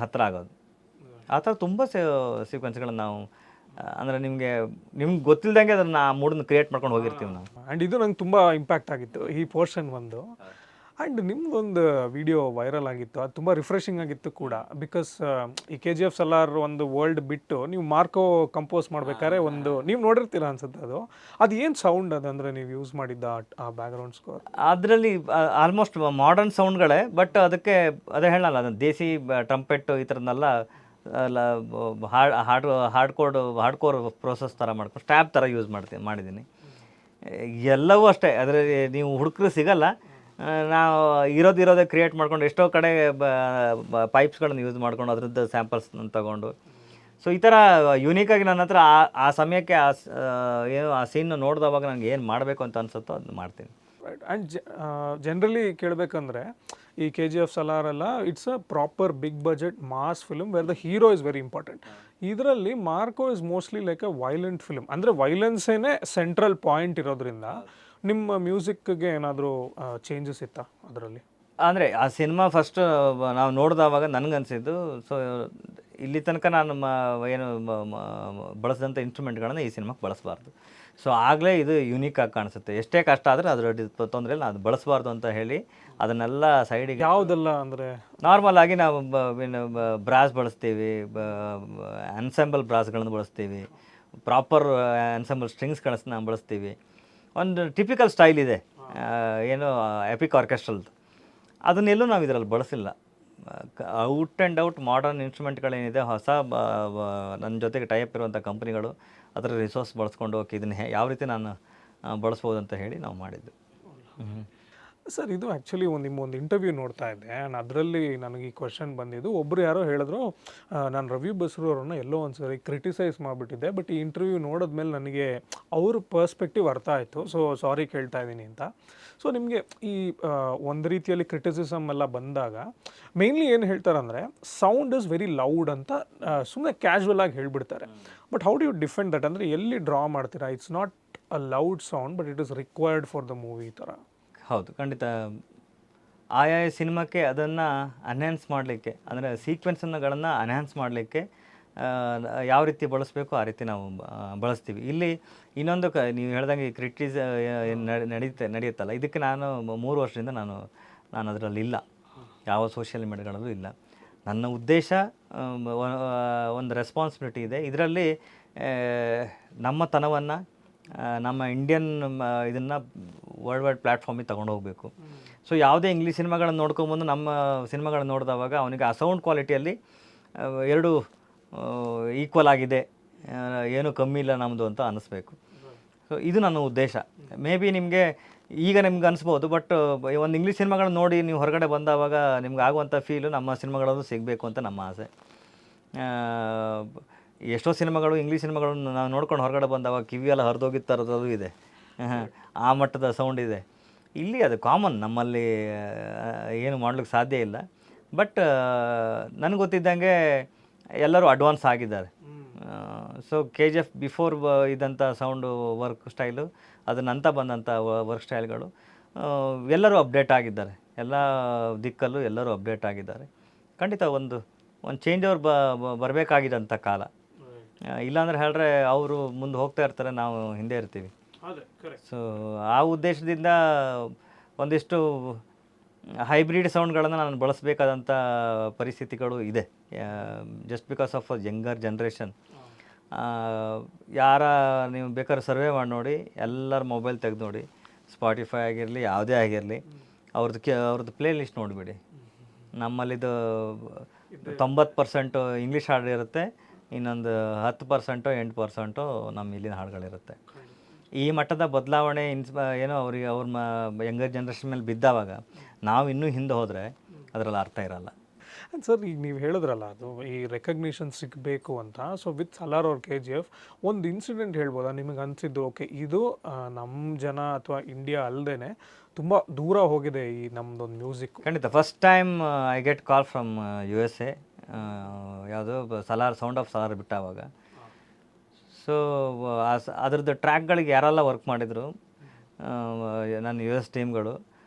ಹತ್ತಿರ ಆಗೋದು. ಆ ಥರ ತುಂಬ ಸೀಕ್ವೆನ್ಸ್ಗಳನ್ನು ನಾವು ಅಂದರೆ ನಿಮಗೆ ಗೊತ್ತಿಲ್ದಂಗೆ ಅದನ್ನು ಆ ಮೂಡನ್ನು ಕ್ರಿಯೇಟ್ ಮಾಡ್ಕೊಂಡು ಹೋಗಿರ್ತೀವಿ ನಾವು. ಆ್ಯಂಡ್ ಇದು ನಂಗೆ ತುಂಬ ಇಂಪ್ಯಾಕ್ಟ್ ಆಗಿತ್ತು ಈ ಪೋರ್ಷನ್ ಒಂದು. ಆ್ಯಂಡ್ ನಿಮ್ದೊಂದು ವಿಡಿಯೋ ವೈರಲ್ ಆಗಿತ್ತು, ಅದು ತುಂಬ ರಿಫ್ರೆಶಿಂಗ್ ಆಗಿತ್ತು ಕೂಡ. ಬಿಕಾಸ್ ಈ KGF ಸಲಾರ್ ಒಂದು ವರ್ಲ್ಡ್ ಬಿಟ್ಟು ನೀವು ಮಾರ್ಕೋ ಕಂಪೋಸ್ ಮಾಡ್ಬೇಕಾದ್ರೆ ಒಂದು ನೀವು ನೋಡಿರ್ತೀರ ಅನ್ಸುತ್ತೆ. ಅದು ಏನು ಸೌಂಡ್ ಅದು ಅಂದರೆ ನೀವು ಯೂಸ್ ಮಾಡಿದ್ದ ಆ ಬ್ಯಾಕ್ಗ್ರೌಂಡ್ ಸ್ಕೋರ್? ಅದರಲ್ಲಿ ಆಲ್ಮೋಸ್ಟ್ ಮಾಡರ್ನ್ ಸೌಂಡ್ಗಳೇ, ಬಟ್ ಅದಕ್ಕೆ ಅದೇ ಹೇಳಲ್ಲ, ಅದು ದೇಸಿ ಟ್ರಂಪೆಟ್ಟು ಈ ಥರದ್ನೆಲ್ಲ ಹಾರ್ಡ್ಕೋರ್ ಪ್ರೋಸೆಸ್ ಥರ ಮಾಡ್ಕೊಂಡು ಸ್ಟ್ಯಾಪ್ ಥರ ಯೂಸ್ ಮಾಡಿದ್ದೀನಿ. ಎಲ್ಲವೂ ಅಷ್ಟೇ, ಅದರಲ್ಲಿ ನೀವು ಹುಡುಕ್ರು ಸಿಗಲ್ಲ. ನಾವು ಇರೋದೇ ಕ್ರಿಯೇಟ್ ಮಾಡ್ಕೊಂಡು ಎಷ್ಟೋ ಕಡೆ ಪೈಪ್ಸ್ಗಳನ್ನು ಯೂಸ್ ಮಾಡ್ಕೊಂಡು ಅದರದ್ದು ಸ್ಯಾಂಪಲ್ಸ್ನ ತಗೊಂಡು, ಸೊ ಈ ಥರ ಯುನೀಕಾಗಿ ನನ್ನ ಹತ್ರ ಆ ಸಮಯಕ್ಕೆ ಏನು ಆ ಸೀನ್ನ ನೋಡಿದವಾಗ ನನಗೆ ಏನು ಮಾಡಬೇಕು ಅಂತ ಅನ್ಸುತ್ತೋ ಅದನ್ನ ಮಾಡ್ತೀನಿ. ರೈಟ್. ಆ್ಯಂಡ್ ಜನರಲಿ ಕೇಳಬೇಕಂದ್ರೆ ಈ KGF ಸಲಾರ್ ಎಲ್ಲ it's a proper big budget mass film where the hero is very important. ಇದರಲ್ಲಿ Marco is mostly like a violent film, ಅಂದರೆ ವೈಲೆನ್ಸೇನೆ ಸೆಂಟ್ರಲ್ ಪಾಯಿಂಟ್ ಇರೋದ್ರಿಂದ ನಿಮ್ಮ ಮ್ಯೂಸಿಕ್ಗೆ ಏನಾದರೂ ಚೇಂಜಸ್ ಇತ್ತಾ ಅದರಲ್ಲಿ? ಅಂದರೆ ಆ ಸಿನಿಮಾ ಫಸ್ಟ್ ನಾವು ನೋಡಿದವಾಗ ನನಗನ್ಸಿದ್ದು, ಸೊ ಇಲ್ಲಿ ತನಕ ನಾನು ಏನು ಬಳಸಿದಂಥ ಇನ್ಸ್ಟ್ರೂಮೆಂಟ್ಗಳನ್ನು ಈ ಸಿನಿಮಾಕ್ಕೆ ಬಳಸಬಾರ್ದು. ಸೊ ಆಗಲೇ ಇದು ಯುನೀಕಾಗಿ ಕಾಣಿಸುತ್ತೆ. ಎಷ್ಟೇ ಕಷ್ಟ ಆದರೆ ಅದರ ತೊಂದರೆ ಇಲ್ಲ, ಅದು ಬಳಸಬಾರ್ದು ಅಂತ ಹೇಳಿ ಅದನ್ನೆಲ್ಲ ಸೈಡಿಗೆ. ಯಾವುದೆಲ್ಲ ಅಂದರೆ ನಾರ್ಮಲ್ ಆಗಿ ನಾವು ಬ್ರಾಸ್ ಬಳಸ್ತೀವಿ, ಅನ್ಸೆಂಬಲ್ ಬ್ರಾಸ್ಗಳನ್ನು ಬಳಸ್ತೀವಿ, ಪ್ರಾಪರ್ ಅನ್ಸೆಂಬಲ್ ಸ್ಟ್ರಿಂಗ್ಸ್ಗಳನ್ನ ನಾವು ಬಳಸ್ತೀವಿ. ಒಂದು ಟಿಪಿಕಲ್ ಸ್ಟೈಲ್ ಇದೆ, ಏನು ಎಪಿಕ್ ಆರ್ಕೆಸ್ಟ್ರಲ್ದು, ಅದನ್ನೆಲ್ಲೂ ನಾವು ಇದರಲ್ಲಿ ಬಳಸಿಲ್ಲ. ಔಟ್ ಆ್ಯಂಡ್ ಔಟ್ ಮಾಡರ್ನ್ ಇನ್ಸ್ಟ್ರೂಮೆಂಟ್ಗಳೇನಿದೆ, ಹೊಸ ನನ್ನ ಜೊತೆಗೆ ಟೈಪ್ ಇರುವಂಥ ಕಂಪ್ನಿಗಳು ಅದರ ರಿಸೋರ್ಸ್ ಬಳಸ್ಕೊಂಡು ಓಕೆ ಇದನ್ನು ಯಾವ ರೀತಿ ನಾನು ಬಳಸ್ಬೋದು ಅಂತ ಹೇಳಿ ನಾವು ಮಾಡಿದ್ದು. ಸರ್, ಇದು ಆ್ಯಕ್ಚುಲಿ ನಿಮ್ಮೊಂದು ಇಂಟರ್ವ್ಯೂ ನೋಡ್ತಾ ಇದ್ದೆ, ಆ್ಯಂಡ್ ಅದರಲ್ಲಿ ನನಗೆ ಈ ಕ್ವಶನ್ ಬಂದಿದ್ದು. ಒಬ್ಬರು ಯಾರೋ ಹೇಳಿದ್ರು, ನಾನು ರವಿ ಬಸ್ರು ಅವ್ರನ್ನ ಎಲ್ಲೋ ಒಂದು ಸರಿ ಕ್ರಿಟಿಸೈಸ್ ಮಾಡಿಬಿಟ್ಟಿದ್ದೆ, ಬಟ್ ಈ ಇಂಟರ್ವ್ಯೂ ನೋಡಿದ್ಮೇಲೆ ನನಗೆ ಅವ್ರ ಪರ್ಸ್ಪೆಕ್ಟಿವ್ ಅರ್ಥ ಆಯಿತು, ಸೊ ಸಾರಿ ಕೇಳ್ತಾ ಇದ್ದೀನಿ ಅಂತ. ಸೊ ನಿಮಗೆ ಈ ಒಂದು ರೀತಿಯಲ್ಲಿ ಕ್ರಿಟಿಸಿಸಮ್ ಎಲ್ಲ ಬಂದಾಗ ಮೇನ್ಲಿ ಏನು ಹೇಳ್ತಾರೆ ಅಂದರೆ ಸೌಂಡ್ ಇಸ್ ವೆರಿ ಲೌಡ್ ಅಂತ ಸುಮ್ಮನೆ ಕ್ಯಾಶುವಲ್ ಆಗಿ ಹೇಳ್ಬಿಡ್ತಾರೆ. But how do you defend that? ಅಂದರೆ ಎಲ್ಲಿ ಡ್ರಾ ಮಾಡ್ತೀರಾ? It's not a loud sound but it is required for the movie ಈ ಥರ. ಹೌದು, ಖಂಡಿತ. ಆಯಾಯ ಸಿನಿಮಾಕ್ಕೆ ಅದನ್ನು ಅನ್ಹ್ಯಾನ್ಸ್ ಮಾಡಲಿಕ್ಕೆ, ಅಂದರೆ ಸೀಕ್ವೆನ್ಸ್ಗಳನ್ನು ಅನ್ಹ್ಯಾನ್ಸ್ ಮಾಡಲಿಕ್ಕೆ ಯಾವ ರೀತಿ ಬಳಸಬೇಕು ಆ ರೀತಿ ನಾವು ಬಳಸ್ತೀವಿ. ಇಲ್ಲಿ ಇನ್ನೊಂದು ನೀವು ಹೇಳ್ದಂಗೆ ನಡೆಯುತ್ತಲ್ಲ, ಇದಕ್ಕೆ ನಾನು 3 ವರ್ಷದಿಂದ ನಾನು ಅದರಲ್ಲಿ ಇಲ್ಲ, ಯಾವ ಸೋಷಿಯಲ್ ಮೀಡಿಯಾಗಳಲ್ಲೂ ಇಲ್ಲ. ನನ್ನ ಉದ್ದೇಶ ಒಂದು ರೆಸ್ಪಾನ್ಸಿಬಿಲಿಟಿ ಇದೆ ಇದರಲ್ಲಿ. ನಮ್ಮ ತನವನ್ನು, ನಮ್ಮ ಇಂಡಿಯನ್ ಇದನ್ನು ವರ್ಲ್ಡ್ ವೈಡ್ ಪ್ಲ್ಯಾಟ್ಫಾರ್ಮಿಗೆ ತೊಗೊಂಡು ಹೋಗಬೇಕು. ಸೊ ಯಾವುದೇ ಇಂಗ್ಲೀಷ್ ಸಿನಿಮಾಗಳನ್ನು ನೋಡ್ಕೊಂಬಂದು ನಮ್ಮ ಸಿನಿಮಾಗಳನ್ನು ನೋಡಿದವಾಗ ಅವನಿಗೆ ಆ ಸೌಂಡ್ ಕ್ವಾಲಿಟಿಯಲ್ಲಿ ಎರಡು ಈಕ್ವಲ್ ಆಗಿದೆ, ಏನೂ ಕಮ್ಮಿ ಇಲ್ಲ ನಮ್ಮದು ಅಂತ ಅನ್ನಿಸ್ಬೇಕು. ಸೊ ಇದು ನನ್ನ ಉದ್ದೇಶ. ಮೇ ಬಿ ನಿಮಗೆ ಅನಿಸ್ಬೋದು, ಬಟ್ ಒಂದು ಇಂಗ್ಲೀಷ್ ಸಿನಿಮಾಗಳನ್ನ ನೋಡಿ ನೀವು ಹೊರಗಡೆ ಬಂದವಾಗ ನಿಮ್ಗೆ ಆಗುವಂಥ ಫೀಲು ನಮ್ಮ ಸಿನಿಮಾಗಳಲ್ಲೂ ಸಿಗಬೇಕು ಅಂತ ನಮ್ಮ ಆಸೆ. ಎಷ್ಟೋ ಸಿನಿಮಾಗಳು, ಇಂಗ್ಲೀಷ್ ಸಿನಿಮಾಗಳನ್ನು ನಾವು ನೋಡ್ಕೊಂಡು ಹೊರಗಡೆ ಬಂದವಾಗ ಕಿವಿಯೆಲ್ಲ ಹರಿದೋಗಿದ್ದ ಥರದ್ದು ಇದೆ, ಆ ಮಟ್ಟದ ಸೌಂಡ್ ಇದೆ. ಇಲ್ಲಿ ಅದು ಕಾಮನ್, ನಮ್ಮಲ್ಲಿ ಏನು ಮಾಡ್ಲಿಕ್ಕೆ ಸಾಧ್ಯ ಇಲ್ಲ. ಬಟ್ ನನಗೆ ಗೊತ್ತಿದ್ದಂಗೆ ಎಲ್ಲರೂ ಅಡ್ವಾನ್ಸ್ ಆಗಿದ್ದಾರೆ. So K G F before ಇದ್ದಂಥ ಸೌಂಡು ವರ್ಕ್ ಸ್ಟೈಲು ಅದು ನಂತರ ಬಂದಂಥ ವರ್ಕ್ ಸ್ಟೈಲ್ಗಳು ಎಲ್ಲರೂ ಅಪ್ಡೇಟ್ ಆಗಿದ್ದಾರೆ, ಎಲ್ಲ ದಿಕ್ಕಲ್ಲೂ ಎಲ್ಲರೂ ಅಪ್ಡೇಟ್ ಆಗಿದ್ದಾರೆ. ಖಂಡಿತ ಒಂದು ಚೇಂಜ್ ಓವರ್ ಬರಬೇಕಾಗಿದ್ದಂಥ ಕಾಲ. ಇಲ್ಲಾಂದ್ರೆ ಹೇಳಿದ್ರೆ ಅವರು ಮುಂದೆ ಹೋಗ್ತಾ ಇರ್ತಾರೆ, ನಾವು ಹಿಂದೆ ಇರ್ತೀವಿ. ಸೊ ಆ ಉದ್ದೇಶದಿಂದ ಒಂದಿಷ್ಟು ಹೈಬ್ರಿಡ್ ಸೌಂಡ್ಗಳನ್ನು ನಾನು ಬಳಸಬೇಕಾದಂಥ ಪರಿಸ್ಥಿತಿಗಳು ಇದೆ. Just because of younger generation. ಯಾರ ನೀವು ಬೇಕಾದ್ರೆ ಸರ್ವೆ ಮಾಡಿ ನೋಡಿ, ಎಲ್ಲರ ಮೊಬೈಲ್ ತೆಗೆದು ನೋಡಿ, ಸ್ಪಾಟಿಫೈ ಆಗಿರಲಿ ಯಾವುದೇ ಆಗಿರಲಿ, ಅವ್ರದ್ದು ಪ್ಲೇ ಲಿಸ್ಟ್ ನೋಡಿಬಿಡಿ. ನಮ್ಮಲ್ಲಿದು 90% ಇಂಗ್ಲೀಷ್ ಹಾಡು ಇರುತ್ತೆ, ಇನ್ನೊಂದು 10% 8% ನಮ್ಮ ಇಲ್ಲಿನ ಹಾಡುಗಳಿರುತ್ತೆ. ಈ ಮಟ್ಟದ ಬದಲಾವಣೆ ಏನೋ ಅವ್ರಿಗೆ ಯಂಗರ್ ಜನ್ರೇಷನ್ ಮೇಲೆ ಬಿದ್ದಾವಾಗ ನಾವು ಇನ್ನೂ ಹಿಂದೆ ಹೋದರೆ ಅದರಲ್ಲಿ ಅರ್ಥ ಇರಲ್ಲ. ಸರ್, ಈಗ ನೀವು ಹೇಳಿದ್ರಲ್ಲ ಅದು ಈ ರೆಕಗ್ನಿಷನ್ ಸಿಗಬೇಕು ಅಂತ. ಸೊ ವಿತ್ ಸಲಾರ್ ಅವ್ರ ಕೆ ಜಿ ಎಫ್ ಒಂದು ಇನ್ಸಿಡೆಂಟ್ ಹೇಳ್ಬೋದಾ ನಿಮಗೆ ಅನಿಸಿದ್ದು, ಓಕೆ ಇದು ನಮ್ಮ ಜನ ಅಥವಾ ಇಂಡಿಯಾ ಅಲ್ಲದೆ ತುಂಬ ದೂರ ಹೋಗಿದೆ ಈ ನಮ್ಮದೊಂದು ಮ್ಯೂಸಿಕ್? ಖಂಡಿತ. First time I get call from USA. ಯಾವುದು ಸಲಾರ್ ಸೌಂಡ್ ಆಫ್ ಸಲಾರ್ ಬಿಟ್ಟಾವಾಗ. ಸೊ ಅದ್ರದ್ದು ಟ್ರ್ಯಾಕ್ಗಳಿಗೆ ಯಾರೆಲ್ಲ ವರ್ಕ್ ಮಾಡಿದರು ನನ್ನ US ಟೀಮ್ಗಳು,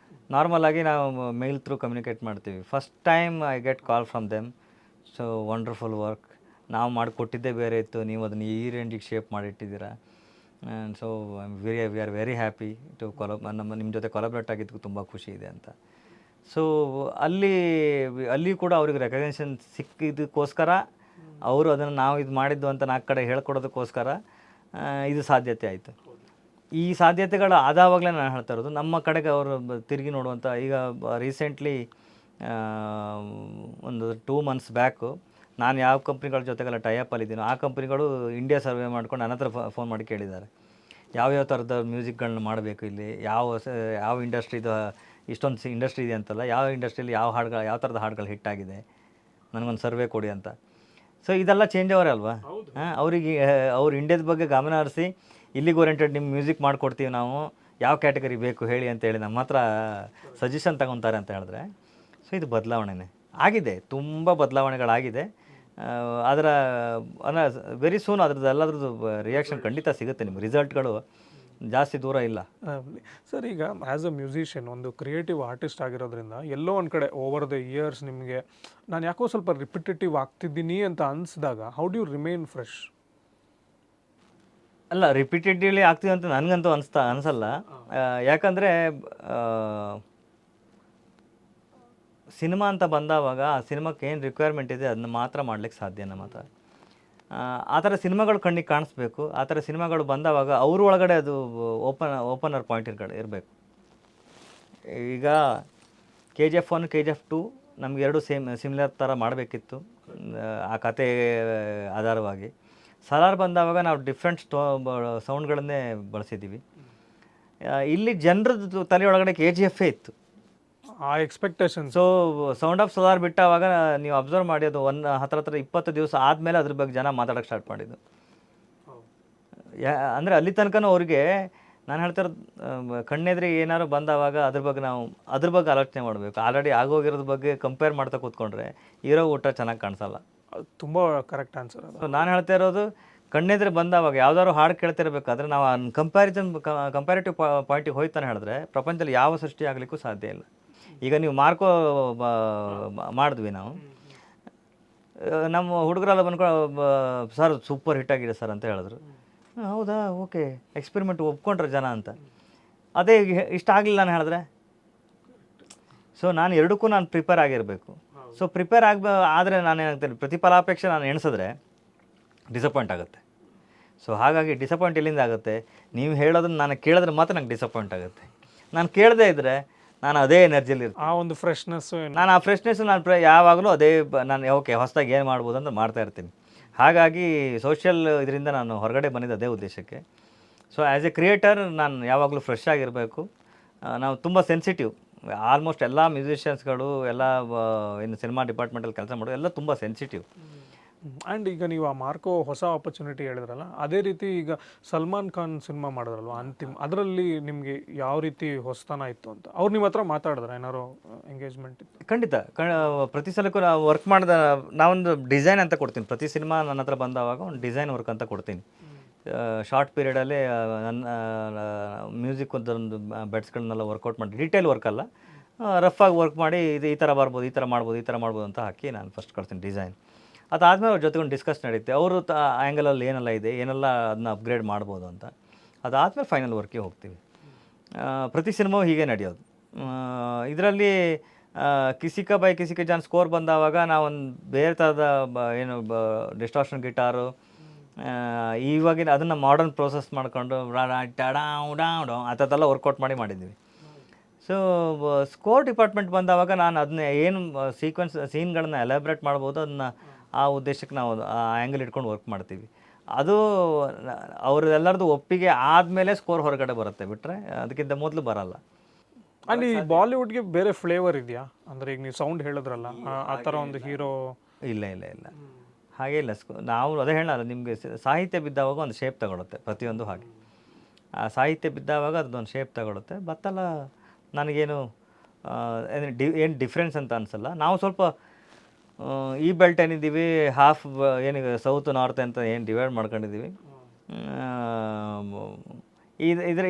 ನಾರ್ಮಲಾಗಿ ನಾವು ಮೇಲ್ ಥ್ರೂ ಕಮ್ಯುನಿಕೇಟ್ ಮಾಡ್ತೀವಿ. First time I get call from them. So wonderful work, ನಾವು ಮಾಡಿಕೊಟ್ಟಿದ್ದೇ ಬೇರೆ ಇತ್ತು, ನೀವು ಅದನ್ನು ಈ ರೇಂಜಿಗೆ ಶೇಪ್ ಮಾಡಿಟ್ಟಿದ್ದೀರಾ. And so we are very happy to ನಿಮ್ಮ ಜೊತೆ ಕೊಲಾಬ್ರೇಟ್ ಆಗಿದ್ದಕ್ಕೂ ತುಂಬ ಖುಷಿ ಇದೆ ಅಂತ. ಸೊ ಅಲ್ಲಿ ಕೂಡ ಅವ್ರಿಗೆ ರೆಕಗ್ನೇಷನ್ ಸಿಕ್ಕಿದ್ದಕ್ಕೋಸ್ಕರ ಅವರು ಅದನ್ನು ನಾವು ಇದು ಮಾಡಿದ್ದು ಅಂತ 4 ಕಡೆ ಹೇಳ್ಕೊಡೋದಕ್ಕೋಸ್ಕರ ಇದು ಸಾಧ್ಯತೆ ಆಯಿತು. ಈ ಸಾಧ್ಯತೆಗಳು ಆದಾವಾಗಲೇ ನಾನು ಹೇಳ್ತಾ ಇರೋದು, ನಮ್ಮ ಕಡೆಗೆ ಅವರು ತಿರುಗಿ ನೋಡುವಂಥ. ಈಗ ರೀಸೆಂಟ್ಲಿ ಒಂದು 2 months ಬ್ಯಾಕು ನಾನು ಯಾವ ಕಂಪ್ನಿಗಳ ಜೊತೆಗೆಲ್ಲ ಟೈಅಪ್ಪಲ್ಲಿದ್ದೀನೋ ಆ ಕಂಪ್ನಿಗಳು ಇಂಡಿಯಾ ಸರ್ವೆ ಮಾಡ್ಕೊಂಡು ನನ್ನ ಹತ್ರ ಫೋನ್ ಮಾಡಿ ಕೇಳಿದ್ದಾರೆ, ಯಾವ್ಯಾವ ಥರದ ಮ್ಯೂಸಿಕ್ಗಳನ್ನ ಮಾಡಬೇಕು, ಇಲ್ಲಿ ಯಾವ ಇಂಡಸ್ಟ್ರಿದು ಇಷ್ಟೊಂದು ಇಂಡಸ್ಟ್ರಿ ಇದೆ ಅಂತಲ್ಲ, ಯಾವ ಇಂಡಸ್ಟ್ರಿಯಲ್ಲಿ ಯಾವ ಥರದ ಹಾಡುಗಳು ಹಿಟ್ಟಾಗಿದೆ, ನನಗೊಂದು ಸರ್ವೆ ಕೊಡಿ ಅಂತ. ಸೊ ಇದೆಲ್ಲ ಚೇಂಜ್ ಅವರೇ ಅಲ್ವಾ. ಅವರಿಗೆ ಅವ್ರು ಇಂಡಿಯಾದ ಬಗ್ಗೆ ಗಮನ ಹರಿಸಿ ಇಲ್ಲಿಗೆ ಓರಿಯೆಂಟೆಡ್ ನಿಮ್ಮ ಮ್ಯೂಸಿಕ್ ಮಾಡಿಕೊಡ್ತೀವಿ ನಾವು, ಯಾವ ಕ್ಯಾಟಗರಿ ಬೇಕು ಹೇಳಿ ಅಂತೇಳಿ ನಮ್ಮ ಹತ್ರ ಸಜೆಷನ್ ತಗೊತಾರೆ ಅಂತ ಹೇಳಿದ್ರೆ. ಸೊ ಇದು ಬದಲಾವಣೆನೇ ಆಗಿದೆ, ತುಂಬ ಬದಲಾವಣೆಗಳಾಗಿದೆ. ಅದರ ವೆರಿ ಸೂನ್ ಅದ್ರದ್ದು ಎಲ್ಲದ್ರದ್ದು ರಿಯಾಕ್ಷನ್ ಖಂಡಿತ ಸಿಗುತ್ತೆ, ನಿಮ್ಗೆ ರಿಸಲ್ಟ್ಗಳು ಜಾಸ್ತಿ ದೂರ ಇಲ್ಲ. ಸರ್, ಈಗ ಆ್ಯಸ್ ಅ ಮ್ಯೂಸಿಷಿಯನ್, ಒಂದು ಕ್ರಿಯೇಟಿವ್ ಆರ್ಟಿಸ್ಟ್ ಆಗಿರೋದ್ರಿಂದ ಎಲ್ಲೋ ಒಂದು ಕಡೆ ಓವರ್ ದ ಇಯರ್ಸ್ ನಿಮಗೆ ನಾನು ಯಾಕೋ ಸ್ವಲ್ಪ ರಿಪಿಟೇಟಿವ್ ಆಗ್ತಿದ್ದೀನಿ ಅಂತ ಅನಿಸಿದಾಗ how do you remain fresh? ಅಲ್ಲ, ರಿಪಿಟೇಟಿವ್ಲಿ ಆಗ್ತೀವಿ ಅಂತ ನನಗಂತೂ ಅನಿಸಲ್ಲ. ಯಾಕಂದರೆ ಸಿನಿಮಾ ಅಂತ ಬಂದಾವಾಗ ಆ ಸಿನಿಮಾಕ್ಕೆ ಏನು ರಿಕ್ವೈರ್ಮೆಂಟ್ ಇದೆ ಅದನ್ನ ಮಾತ್ರ ಮಾಡ್ಲಿಕ್ಕೆ ಸಾಧ್ಯ ನಮ್ಮ ಹತ್ರ. ಆ ಥರ ಸಿನಿಮಾಗಳು ಕಣ್ಣಿಗೆ ಕಾಣಿಸ್ಬೇಕು. ಆ ಥರ ಸಿನಿಮಾಗಳು ಬಂದಾವಾಗ ಅವ್ರ ಒಳಗಡೆ ಅದು ಓಪನರ್ ಪಾಯಿಂಟ್ ಇರಬೇಕು. ಈಗ KGF 1 KGF 2 ನಮ್ಗೆ 2 ಸಿಮಿಲರ್ ಥರ ಮಾಡಬೇಕಿತ್ತು ಆ ಕತೆ ಆಧಾರವಾಗಿ. ಸಲಾರ್ ಬಂದಾವಾಗ ನಾವು ಡಿಫ್ರೆಂಟ್ ಸೌಂಡ್ಗಳನ್ನೇ ಬಳಸಿದ್ದೀವಿ. ಇಲ್ಲಿ ಜನರದ್ದು ತಲೆಯೊಳಗಡೆ KGF ಇತ್ತು, ಆ expectation. So sound of Salaar ಬಿಟ್ಟಾವಾಗ ನೀವು ಅಬ್ಸರ್ವ್ ಮಾಡಿ ಅದು ಹತ್ರ 20 ದಿವಸ ಆದಮೇಲೆ ಅದ್ರ ಬಗ್ಗೆ ಜನ ಮಾತಾಡೋಕ್ಕೆ ಸ್ಟಾರ್ಟ್ ಮಾಡಿದ್ದು. ಅಂದರೆ ಅಲ್ಲಿ ತನಕನೂ ಅವ್ರಿಗೆ ನಾನು ಹೇಳ್ತಿರೋದು, ಕಣ್ಣೆದ್ರಿಗೆ ಏನಾದ್ರು ಬಂದಾವಾಗ ಅದ್ರ ಬಗ್ಗೆ ಆಲೋಚನೆ ಮಾಡಬೇಕು. ಆಲ್ರೆಡಿ ಆಗೋಗಿರೋದ್ರ ಬಗ್ಗೆ ಕಂಪೇರ್ ಮಾಡ್ತಾ ಕೂತ್ಕೊಂಡ್ರೆ ಇರೋ ಊಟ ಚೆನ್ನಾಗಿ ಕಾಣಿಸಲ್ಲ. ತುಂಬ ಕರೆಕ್ಟ್ ಆನ್ಸರ್ ಅದು. ಸೊ ನಾನು ಹೇಳ್ತಾ ಇರೋದು, ಕಣ್ಣೆದ್ರೆ ಬಂದಾವಾಗ ಯಾವ್ದಾದ್ರು ಹಾಡು ಕೇಳ್ತಿರ್ಬೇಕಾದ್ರೆ ನಾವು ಕಂಪ್ಯಾರಿಟಿವ್ ಪಾಯಿಂಟಿಗೆ ಹೋಯ್ತಾನೆ ಹೇಳಿದ್ರೆ ಪ್ರಪಂಚದಲ್ಲಿ ಯಾವ ಸೃಷ್ಟಿ ಆಗಲಿಕ್ಕೂ ಸಾಧ್ಯ ಇಲ್ಲ. ಈಗ ನೀವು ಮಾರ್ಕೋ ಮಾಡಿದ್ವಿ ನಾವು, ನಮ್ಮ ಹುಡುಗರೆಲ್ಲ ಬಂದ್ಕೊಂಡು ಸರ್ ಸೂಪರ್ ಹಿಟ್ ಆಗಿದೆ ಸರ್ ಅಂತ ಹೇಳಿದ್ರು. ಹೌದಾ, ಓಕೆ, ಎಕ್ಸ್ಪೆರಿಮೆಂಟ್ ಒಪ್ಕೊಂಡ್ರೆ ಜನ ಅಂತ. ಅದೇ ಇಷ್ಟ ಆಗಲಿಲ್ಲ ನಾನು ಹೇಳಿದ್ರೆ. ಸೊ ನಾನು ಎರಡಕ್ಕೂ ಪ್ರಿಪೇರ್ ಆಗಿರಬೇಕು. ಸೊ ಪ್ರಿಪೇರ್ ಆದರೆ ನಾನು ಏನಾಗ್ತೇನೆ, ಪ್ರತಿಫಲಾಪೇಕ್ಷೆ ನಾನು ಎಣಿಸಿದ್ರೆ ಡಿಸಪಾಯಿಂಟ್ ಆಗುತ್ತೆ. ಸೊ ಹಾಗಾಗಿ ಡಿಸಪಾಯಿಂಟ್ ಎಲ್ಲಿಂದ ಆಗುತ್ತೆ, ನೀವು ಹೇಳೋದನ್ನು ನಾನು ಕೇಳಿದ್ರೆ ಮಾತ್ರ ನಂಗೆ ಡಿಸಪಾಯಿಂಟ್ ಆಗುತ್ತೆ. ನಾನು ಕೇಳದೇ ಇದ್ದರೆ ನಾನು ಅದೇ ಎನರ್ಜಿಯಲ್ಲಿ ಇರ್ತೀನಿ. ಆ ಒಂದು ಫ್ರೆಶ್ನೆಸ್ಸು, ನಾನು ಆ ಫ್ರೆಶ್ನೆಸ್ ಯಾವಾಗಲೂ ಅದೇ ನಾನು ಓಕೆ ಹೊಸದಾಗಿ ಏನು ಮಾಡ್ಬೋದು ಅಂತ ಮಾಡ್ತಾ ಇರ್ತೀನಿ. ಹಾಗಾಗಿ ಸೋಷಿಯಲ್ ಇದರಿಂದ ನಾನು ಹೊರಗಡೆ ಬಂದಿದ್ದು ಅದೇ ಉದ್ದೇಶಕ್ಕೆ. ಸೊ ಆ್ಯಸ್ ಎ ಕ್ರಿಯೇಟರ್ ನಾನು ಯಾವಾಗಲೂ ಫ್ರೆಶ್ ಆಗಿರಬೇಕು. ನಾವು ತುಂಬ ಸೆನ್ಸಿಟಿವ್, ಆಲ್ಮೋಸ್ಟ್ ಎಲ್ಲ ಮ್ಯೂಸಿಷಿಯನ್ಸ್ಗಳು ಎಲ್ಲ ಇನ್ನು ಸಿನಿಮಾ ಡಿಪಾರ್ಟ್ಮೆಂಟಲ್ಲಿ ಕೆಲಸ ಮಾಡೋದು ಎಲ್ಲ ತುಂಬ ಸೆನ್ಸಿಟಿವ್. ಆ್ಯಂಡ್ ಈಗ ನೀವು ಆ ಮಾರ್ಕೋ ಹೊಸ ಆಪರ್ಚುನಿಟಿ ಹೇಳಿದ್ರಲ್ಲ, ಅದೇ ರೀತಿ ಈಗ ಸಲ್ಮಾನ್ ಖಾನ್ ಸಿನಿಮಾ ಮಾಡಿದ್ರಲ್ವ ಅಂತಿಮ್, ಅದರಲ್ಲಿ ನಿಮಗೆ ಯಾವ ರೀತಿ ಹೊಸತನ ಇತ್ತು ಅಂತ ಅವ್ರು ನಿಮ್ಮ ಹತ್ರ ಮಾತಾಡಿದ್ರೆ ಏನಾರು ಎಂಗೇಜ್ಮೆಂಟ್ ಇತ್ತು? ಖಂಡಿತ ಪ್ರತಿ ಸಲಕ್ಕೂ ನಾವು ವರ್ಕ್ ಮಾಡಿದ ನಾವೊಂದು ಡಿಸೈನ್ ಅಂತ ಕೊಡ್ತೀನಿ. ಪ್ರತಿ ಸಿನಿಮಾ ನನ್ನ ಹತ್ರ ಬಂದಾವಾಗ ಒಂದು ಡಿಸೈನ್ ವರ್ಕ್ ಅಂತ ಕೊಡ್ತೀನಿ. ಶಾರ್ಟ್ ಪೀರಿಯಡಲ್ಲಿ ನನ್ನ ಮ್ಯೂಸಿಕ್ ಒಂದೊಂದು ಬೆಡ್ಸ್ಗಳನ್ನೆಲ್ಲ ವರ್ಕೌಟ್ ಮಾಡಿ, ಡೀಟೇಲ್ ವರ್ಕ್ ಅಲ್ಲ, ರಫಾಗಿ ವರ್ಕ್ ಮಾಡಿ ಇದು ಈ ಥರ ಬರ್ಬೋದು, ಈ ಥರ ಮಾಡ್ಬೋದು, ಈ ಥರ ಮಾಡ್ಬೋದು ಅಂತ ಹಾಕಿ ನಾನು ಫಸ್ಟ್ ಕಳ್ತೀನಿ ಡಿಸೈನ್. ಅದಾದಮೇಲೆ ಅವ್ರ ಜೊತೆ ಒಂದು ಡಿಸ್ಕಸ್ ನಡೀತೆ, ಅವರು ಆ್ಯಂಗಲಲ್ಲಿ ಏನೆಲ್ಲ ಇದೆ, ಏನೆಲ್ಲ ಅದನ್ನ ಅಪ್ಗ್ರೇಡ್ ಮಾಡ್ಬೋದು ಅಂತ. ಅದಾದಮೇಲೆ ಫೈನಲ್ ವರ್ಕಿಗೆ ಹೋಗ್ತೀವಿ. ಪ್ರತಿ ಸಿನಿಮಾವು ಹೀಗೆ ನಡೆಯೋದು. ಇದರಲ್ಲಿ ಕಿಸಿಕ ಬೈ ಕಿಸಿಕ ಜಾನ್ ಸ್ಕೋರ್ ಬಂದಾವಾಗ ನಾವೊಂದು ಬೇರೆ ಥರದ ಏನು ಡಿಸ್ಟಾರ್ಷನ್ ಗಿಟಾರು, ಇವಾಗಿನ ಅದನ್ನು ಮಾಡರ್ನ್ ಪ್ರೋಸೆಸ್ ಮಾಡ್ಕೊಂಡು ಆ ಥರದ್ದೆಲ್ಲ ವರ್ಕೌಟ್ ಮಾಡಿದ್ದೀವಿ. ಸೊ ಸ್ಕೋರ್ ಡಿಪಾರ್ಟ್ಮೆಂಟ್ ಬಂದಾವಾಗ ನಾನು ಅದನ್ನ ಏನು ಸೀನ್ಗಳನ್ನ ಎಲಾಬ್ರೇಟ್ ಮಾಡ್ಬೋದು, ಅದನ್ನ ಆ ಉದ್ದೇಶಕ್ಕೆ ನಾವು ಆ ಆ್ಯಂಗಲ್ ಇಟ್ಕೊಂಡು ವರ್ಕ್ ಮಾಡ್ತೀವಿ. ಅದು ಅವ್ರದ್ದೆಲ್ಲರದು ಒಪ್ಪಿಗೆ ಆದಮೇಲೆ ಸ್ಕೋರ್ ಹೊರಗಡೆ ಬರುತ್ತೆ, ಬಿಟ್ಟರೆ ಅದಕ್ಕಿಂತ ಮೊದಲು ಬರಲ್ಲ. ಆ್ಯಂಡ್ ಈ ಬಾಲಿವುಡ್ಗೆ ಬೇರೆ ಫ್ಲೇವರ್ ಇದೆಯಾ? ಅಂದರೆ ಈಗ ನೀವು ಸೌಂಡ್ ಹೇಳಿದ್ರಲ್ಲ, ಆ ಥರ ಒಂದು ಹೀರೋ ಇಲ್ಲ ಹಾಗೆ ಇಲ್ಲ. ನಾವು ಅದೇ ಹೇಳಲ್ಲ ನಿಮಗೆ, ಸಾಹಿತ್ಯ ಬಿದ್ದಾವಾಗ ಒಂದು ಶೇಪ್ ತಗೊಳುತ್ತೆ ಪ್ರತಿಯೊಂದು. ಹಾಗೆ ಆ ಸಾಹಿತ್ಯ ಬಿದ್ದಾವಾಗ ಅದೊಂದು ಶೇಪ್ ತಗೊಳುತ್ತೆ. ಬತ್ತಲ್ಲ ನನಗೇನು ಏನು ಡಿಫ್ರೆನ್ಸ್ ಅಂತ ಅನಿಸಲ್ಲ. ನಾವು ಸ್ವಲ್ಪ ಈ ಬೆಲ್ಟ್ ಏನಿದ್ದೀವಿ, ಹಾಫ್ ಏನಿದೆ ಸೌತ್ ನಾರ್ತ್ ಅಂತ ಏನು ಡಿವೈಡ್ ಮಾಡ್ಕೊಂಡಿದ್ದೀವಿ,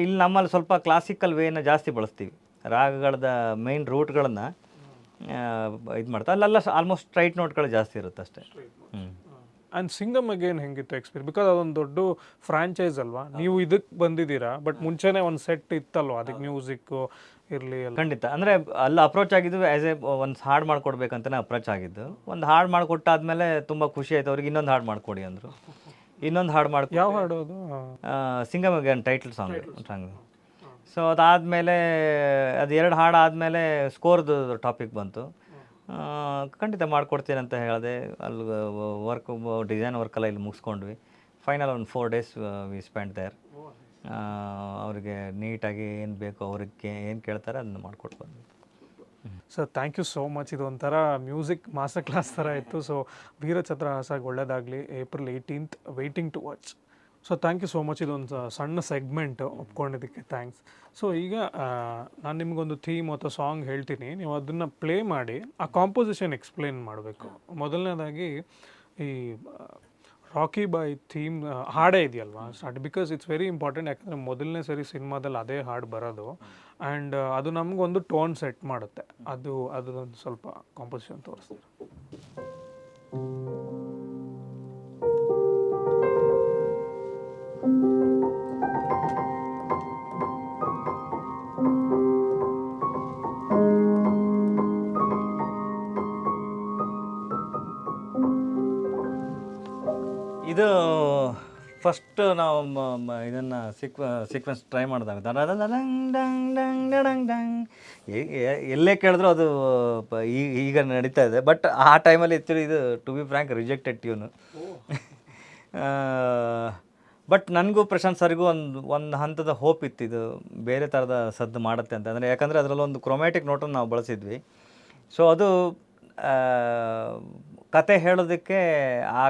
ಇಲ್ಲಿ ನಮ್ಮಲ್ಲಿ ಸ್ವಲ್ಪ ಕ್ಲಾಸಿಕಲ್ ವೇನ ಜಾಸ್ತಿ ಬಳಸ್ತೀವಿ. ರಾಗಗಳದ ಮೇನ್ ರೂಟ್ಗಳನ್ನು ಇದು ಮಾಡ್ತಾ, ಅಲ್ಲೆಲ್ಲ ಆಲ್ಮೋಸ್ಟ್ ಸ್ಟ್ರೈಟ್ ನೋಟ್ಗಳು ಜಾಸ್ತಿ ಇರುತ್ತೆ ಅಷ್ಟೇ. ಆ್ಯಂಡ್ ಸಿಂಗಮ್ ಅಗೇನ್ ಹೆಂಗಿತ್ತು ಎಕ್ಸ್ಪೀರಿಯನ್ಸ್? ಬಿಕಾಸ್ ಅದೊಂದು ದೊಡ್ಡ ಫ್ರಾಂಚೈಸ್ ಅಲ್ವಾ, ನೀವು ಇದಕ್ಕೆ ಬಂದಿದ್ದೀರಾ, ಬಟ್ ಮುಂಚೆನೇ ಒಂದು ಸೆಟ್ ಇತ್ತಲ್ವ ಅದಕ್ಕೆ, ಮ್ಯೂಸಿಕ್ಕು ಇರಲಿ ಅಲ್ಲ? ಖಂಡಿತ. ಅಂದರೆ ಅಲ್ಲಿ ಅಪ್ರೋಚ್ ಆಗಿದ್ದು ಆ್ಯಸ್ ಎ ಒಂದು ಹಾಡು ಮಾಡ್ಕೊಡ್ಬೇಕಂತಲೇ ಅಪ್ರೋಚ್ ಆಗಿದ್ದು. ಒಂದು ಹಾಡು ಮಾಡಿಕೊಟ್ಟಾದ್ಮೇಲೆ ತುಂಬ ಖುಷಿ ಆಯಿತು ಅವ್ರಿಗೆ. ಇನ್ನೊಂದು ಹಾಡು ಮಾಡಿಕೊಡಿ ಅಂದರು. ಇನ್ನೊಂದು ಹಾಡು ಮಾಡ್ಕೊ. ಯಾವ ಹಾಡು ಅದು? Singam again title song. So ಅದಾದಮೇಲೆ ಅದು 2 ಹಾಡು ಆದಮೇಲೆ ಸ್ಕೋರ್ದು ಟಾಪಿಕ್ ಬಂತು. ಖಂಡಿತ ಮಾಡಿಕೊಡ್ತೀನಿ ಅಂತ ಹೇಳಿದೆ. ಅಲ್ಲಿ ಡಿಸೈನ್ ವರ್ಕೆಲ್ಲ ಇಲ್ಲಿ ಮುಗಿಸ್ಕೊಂಡ್ವಿ. ಫೈನಲ್ ಒಂದು 4 days ವಿ ಸ್ಪೆಂಡ್ ದೇರ್. ಅವ್ರಿಗೆ ನೀಟಾಗಿ ಏನು ಬೇಕೋ, ಅವ್ರಿಗೆ ಏನು ಕೇಳ್ತಾರೆ ಅದನ್ನು ಮಾಡಿಕೊಟ್ಟು ಬಂದ್ವಿ. Sir thank you so much. ಇದು ಒಂಥರ ಮ್ಯೂಸಿಕ್ ಮಾಸ್ಟರ್ ಕ್ಲಾಸ್ ಥರ ಇತ್ತು. ಸೊ ವೀರಚಂದ್ರಹಾಸಗೆ ಒಳ್ಳೆಯದಾಗಲಿ. April 18th waiting to watch. So thank you so much. ಇದೊಂದು ಸಣ್ಣ ಸೆಗ್ಮೆಂಟ್ ಒಪ್ಕೊಂಡಿದ್ದಕ್ಕೆ ಥ್ಯಾಂಕ್ಸ್. ಸೊ ಈಗ ನಾನು ನಿಮಗೊಂದು ಥೀಮ್ ಅಥವಾ ಸಾಂಗ್ ಹೇಳ್ತೀನಿ, ನೀವು ಅದನ್ನು ಪ್ಲೇ ಮಾಡಿ ಆ ಕಾಂಪೋಸಿಷನ್ ಎಕ್ಸ್ಪ್ಲೇನ್ ಮಾಡಬೇಕು. ಮೊದಲನೇದಾಗಿ ಈ ರಾಕಿ ಬಾಯ್ ಥೀಮ್ ಹಾಡೇ ಇದೆಯಲ್ವಾ start, because it's very important. ಯಾಕಂದರೆ ಮೊದಲನೇ ಸರಿ ಸಿನಿಮಾದಲ್ಲಿ ಅದೇ ಹಾಡು ಬರೋದು, ಆ್ಯಂಡ್ ಅದು ನಮಗೊಂದು ಟೋನ್ ಸೆಟ್ ಮಾಡುತ್ತೆ. ಅದೊಂದು ಸ್ವಲ್ಪ ಕಾಂಪೋಸಿಷನ್ ತೋರಿಸ್ತಾರೆ. ಇದು ಫಸ್ಟ್ ನಾವು ಇದನ್ನು ಸೀಕ್ವೆನ್ಸ್ ಟ್ರೈ ಮಾಡಿದಾಗ ಎಲ್ಲೇ ಕೇಳಿದ್ರು ಅದು ಈಗ ನಡೀತಾ ಇದೆ. ಬಟ್ ಆ ಟೈಮಲ್ಲಿ ಆ್ಯಕ್ಚುಲಿ ಇದು to be frank rejected tune. But ನನಗೂ ಪ್ರಶಾಂತ್ ಸರ್ಗೂ ಒಂದು ಹಂತದ ಹೋಪ್ ಇತ್ತು, ಇದು ಬೇರೆ ಥರದ ಸದ್ದು ಮಾಡುತ್ತೆ ಅಂತ. ಅಂದರೆ ಯಾಕಂದರೆ ಅದರಲ್ಲೊಂದು ಕ್ರೊಮ್ಯಾಟಿಕ್ ನೋಟನ್ನು ನಾವು ಬಳಸಿದ್ವಿ. ಸೊ ಅದು ಕತೆ ಹೇಳೋದಕ್ಕೆ, ಆ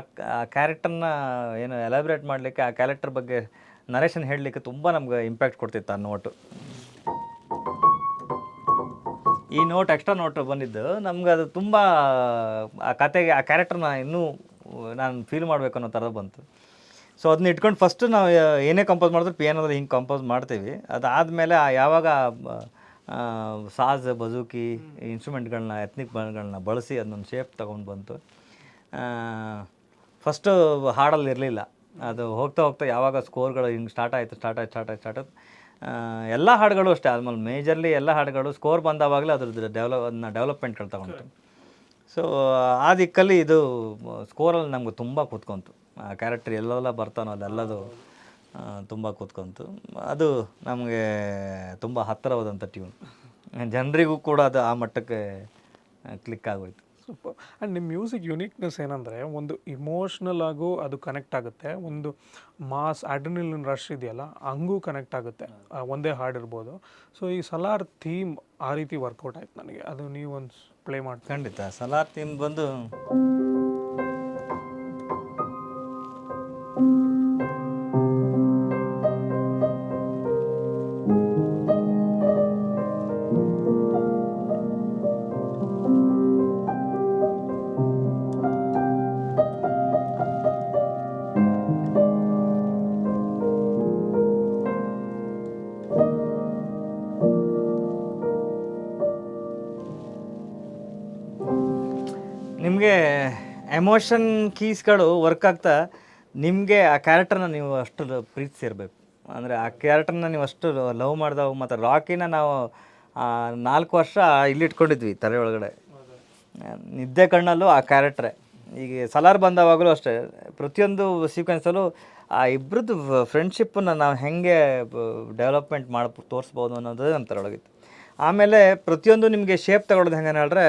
ಕ್ಯಾರೆಕ್ಟರ್ನ ಏನು ಎಲಾಬ್ರೇಟ್ ಮಾಡಲಿಕ್ಕೆ, ಆ ಕ್ಯಾರೆಕ್ಟರ್ ಬಗ್ಗೆ ನರೇಷನ್ ಹೇಳಲಿಕ್ಕೆ ತುಂಬ ನಮ್ಗೆ ಇಂಪ್ಯಾಕ್ಟ್ ಕೊಡ್ತಿತ್ತು ಆ ನೋಟು. ಈ ನೋಟ್ ಎಕ್ಸ್ಟ್ರಾ ನೋಟ್ ಬಂದಿದ್ದು ನಮ್ಗೆ ಅದು ತುಂಬ ಆ ಕತೆಗೆ, ಆ ಕ್ಯಾರೆಕ್ಟರ್ನ ಇನ್ನೂ ನಾನು ಫೀಲ್ ಮಾಡಬೇಕು ಅನ್ನೋ ಥರ ಬಂತು. ಸೊ ಅದನ್ನ ಇಟ್ಕೊಂಡು ಫಸ್ಟು ನಾವು ಏನೇ ಕಂಪೋಸ್ ಮಾಡಿದ್ರು ಪಿಯಾನೋದಲ್ಲಿ ಹಿಂಗೆ ಕಂಪೋಸ್ ಮಾಡ್ತೀವಿ. ಅದಾದಮೇಲೆ ಯಾವಾಗ ಸಾಜ್, ಬಜೂಕಿ ಇನ್ಸ್ಟ್ರೂಮೆಂಟ್ಗಳನ್ನ, ಎತ್ನಿಕ್ ಗಳನ್ನ ಬಳಸಿ ಅದನ್ನೊಂದು ಶೇಪ್ ತೊಗೊಂಡು ಬಂತು. ಫಸ್ಟು ಹಾಡಲ್ಲಿ ಇರಲಿಲ್ಲ, ಅದು ಹೋಗ್ತಾ ಹೋಗ್ತಾ ಯಾವಾಗ ಸ್ಕೋರ್ಗಳು ಹಿಂಗೆ ಸ್ಟಾರ್ಟ್ ಆಯ್ತು ಎಲ್ಲ ಹಾಡುಗಳು ಅಷ್ಟೇ. ಆಲ್ಮೋಸ್ಟ್ ಮೇಜರ್ಲಿ ಎಲ್ಲ ಹಾಡುಗಳು ಸ್ಕೋರ್ ಬಂದಾವಾಗಲೇ ಅದ್ರದ್ದು ಡೆವಲಪ್ಮೆಂಟ್ಗಳು ತಗೊಂತು. ಸೊ ಆ ದಿಕ್ಕಲ್ಲಿ ಇದು ಸ್ಕೋರಲ್ಲಿ ನಮ್ಗೆ ತುಂಬ ಕೂತ್ಕೊಂತು. ಆ ಕ್ಯಾರೆಕ್ಟರ್ ಎಲ್ಲೆಲ್ಲ ಬರ್ತಾನೋ ಅದೆಲ್ಲದು ತುಂಬ ಕೂತ್ಕೊಂತು. ಅದು ನಮಗೆ ತುಂಬ ಹತ್ತಿರವಾದಂಥ ಟ್ಯೂನ್. ಜನರಿಗೂ ಕೂಡ ಅದು ಆ ಮಟ್ಟಕ್ಕೆ ಕ್ಲಿಕ್ ಆಗೋಯ್ತು. ಸೂಪರ್. ಆ್ಯಂಡ್ ನಿಮ್ಮ ಮ್ಯೂಸಿಕ್ ಯುನೀಕ್ನೆಸ್ ಏನಂದರೆ, ಒಂದು ಇಮೋಷ್ನಲ್ ಆಗು ಅದು ಕನೆಕ್ಟ್ ಆಗುತ್ತೆ, ಒಂದು ಮಾಸ್ ಅಡ್ರಿನಲಿನ್ ರಶ್ ಇದೆಯಲ್ಲ ಹಂಗೂ ಕನೆಕ್ಟ್ ಆಗುತ್ತೆ, ಒಂದೇ ಹಾಡಿರ್ಬೋದು. ಸೊ ಈ ಸಲಾರ್ ಥೀಮ್ ಆ ರೀತಿ ವರ್ಕೌಟ್ ಆಯ್ತು ನನಗೆ. ಅದು ನೀವು ಒಂದು ಪ್ಲೇ ಮಾಡಿ. ಖಂಡಿತ ಸಲಾರ್ ಥೀಮ್ ಬಂದು ನಿಮಗೆ ಎಮೋಷನ್ ಕೀಸ್ಗಳು ವರ್ಕ್ ಆಗ್ತಾ ನಿಮಗೆ ಆ ಕ್ಯಾರೆಕ್ಟರ್ನ ನೀವು ಅಷ್ಟು ಪ್ರೀತಿಸಿರ್ಬೇಕು. ಅಂದರೆ ಆ ಕ್ಯಾರೆಕ್ಟರ್ನ ನೀವು ಅಷ್ಟು ಲವ್ ಮಾಡಿದವು. ಮತ್ತು ರಾಕಿನ ನಾವು 4 ವರ್ಷ ಇಲ್ಲಿ ಇಟ್ಕೊಂಡಿದ್ವಿ ತಲೆ ಒಳಗಡೆ. ನಿದ್ದೆ ಕಣ್ಣಲ್ಲೂ ಆ ಕ್ಯಾರೆಕ್ಟ್ರೇ. ಈಗ ಸಲಾರ್ ಬಂದವಾಗಲೂ ಅಷ್ಟೇ, ಪ್ರತಿಯೊಂದು ಸೀಕ್ವೆನ್ಸಲ್ಲೂ ಆ ಇಬ್ಬರದ್ದು ಫ್ರೆಂಡ್ಶಿಪ್ಪನ್ನು ನಾವು ಹೇಗೆ ಡೆವಲಪ್ಮೆಂಟ್ ಮಾಡಿ ತೋರಿಸ್ಬೋದು ಅನ್ನೋದು ನಮ್ಮ ತರೊಳಗಿತ್ತು. ಆಮೇಲೆ ಪ್ರತಿಯೊಂದು ನಿಮಗೆ ಶೇಪ್ ತಗೊಳ್ಳೋದು ಹೆಂಗೆ ಹೇಳಿದ್ರೆ,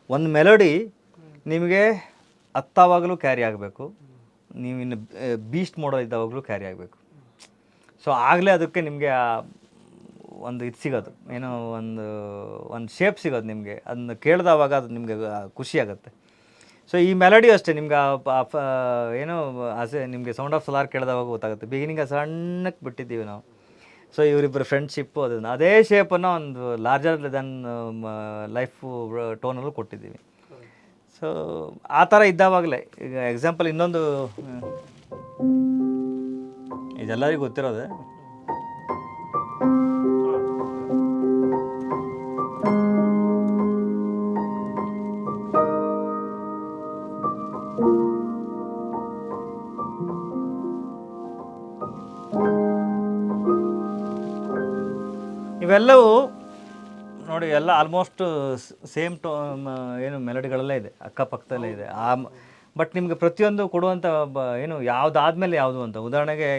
ಒಂದು ಮೆಲೋಡಿ ನಿಮಗೆ ಹತ್ತಾವಾಗಲೂ ಕ್ಯಾರಿ ಆಗಬೇಕು, ನೀವಿನ್ನು ಬೀಸ್ಟ್ ಮೋಡಲ್ ಇದ್ದಾವಾಗಲೂ ಕ್ಯಾರಿ ಆಗಬೇಕು. ಸೊ ಆಗಲೇ ಅದಕ್ಕೆ ನಿಮಗೆ ಒಂದು ಇದು ಸಿಗೋದು, ಏನೋ ಒಂದು ಶೇಪ್ ಸಿಗೋದು ನಿಮಗೆ. ಅದನ್ನ ಕೇಳಿದವಾಗ ಅದು ನಿಮಗೆ ಖುಷಿ ಆಗುತ್ತೆ. ಸೊ ಈ ಮೆಲಡಿ ಅಷ್ಟೇ ನಿಮ್ಗೆ ಏನೋ ನಿಮಗೆ ಸೌಂಡ್ ಆಫ್ ಸಲಾರ್ ಕೇಳಿದವಾಗ ಗೊತ್ತಾಗುತ್ತೆ. ಬಿಗಿನಿಂಗ್ ಸಣ್ಣಕ್ಕೆ ಬಿಟ್ಟಿದ್ದೀವಿ ನಾವು. ಸೊ ಇವರಿಬ್ಬರು ಫ್ರೆಂಡ್ಶಿಪ್ಪು ಅದನ್ನು ಅದೇ ಶೇಪನ್ನು ಒಂದು ಲಾರ್ಜರ್ ದೆನ್ ಲೈಫು ಟೋನಲ್ಲೂ ಕೊಟ್ಟಿದ್ದೀವಿ. ಸೊ ಆ ಥರ ಇದ್ದಾವಾಗಲೇ ಈಗ ಎಕ್ಸಾಂಪಲ್ ಇನ್ನೊಂದು ಇದೆಲ್ಲರಿಗೂ ಗೊತ್ತಿರೋದೆ, ಇವೆಲ್ಲವೂ ನೋಡಿ ಎಲ್ಲ ಆಲ್ಮೋಸ್ಟ್ ಸೇಮ್ ಏನು ಮೆಲಡಿಗಳಲ್ಲೇ ಇದೆ, ಅಕ್ಕಪಕ್ಕದಲ್ಲೇ ಇದೆ. ಬಟ್ ನಿಮಗೆ ಪ್ರತಿಯೊಂದು ಕೊಡುವಂಥ ಏನು ಯಾವುದಾದ್ಮೇಲೆ ಯಾವುದು ಅಂತ, ಉದಾಹರಣೆಗೆ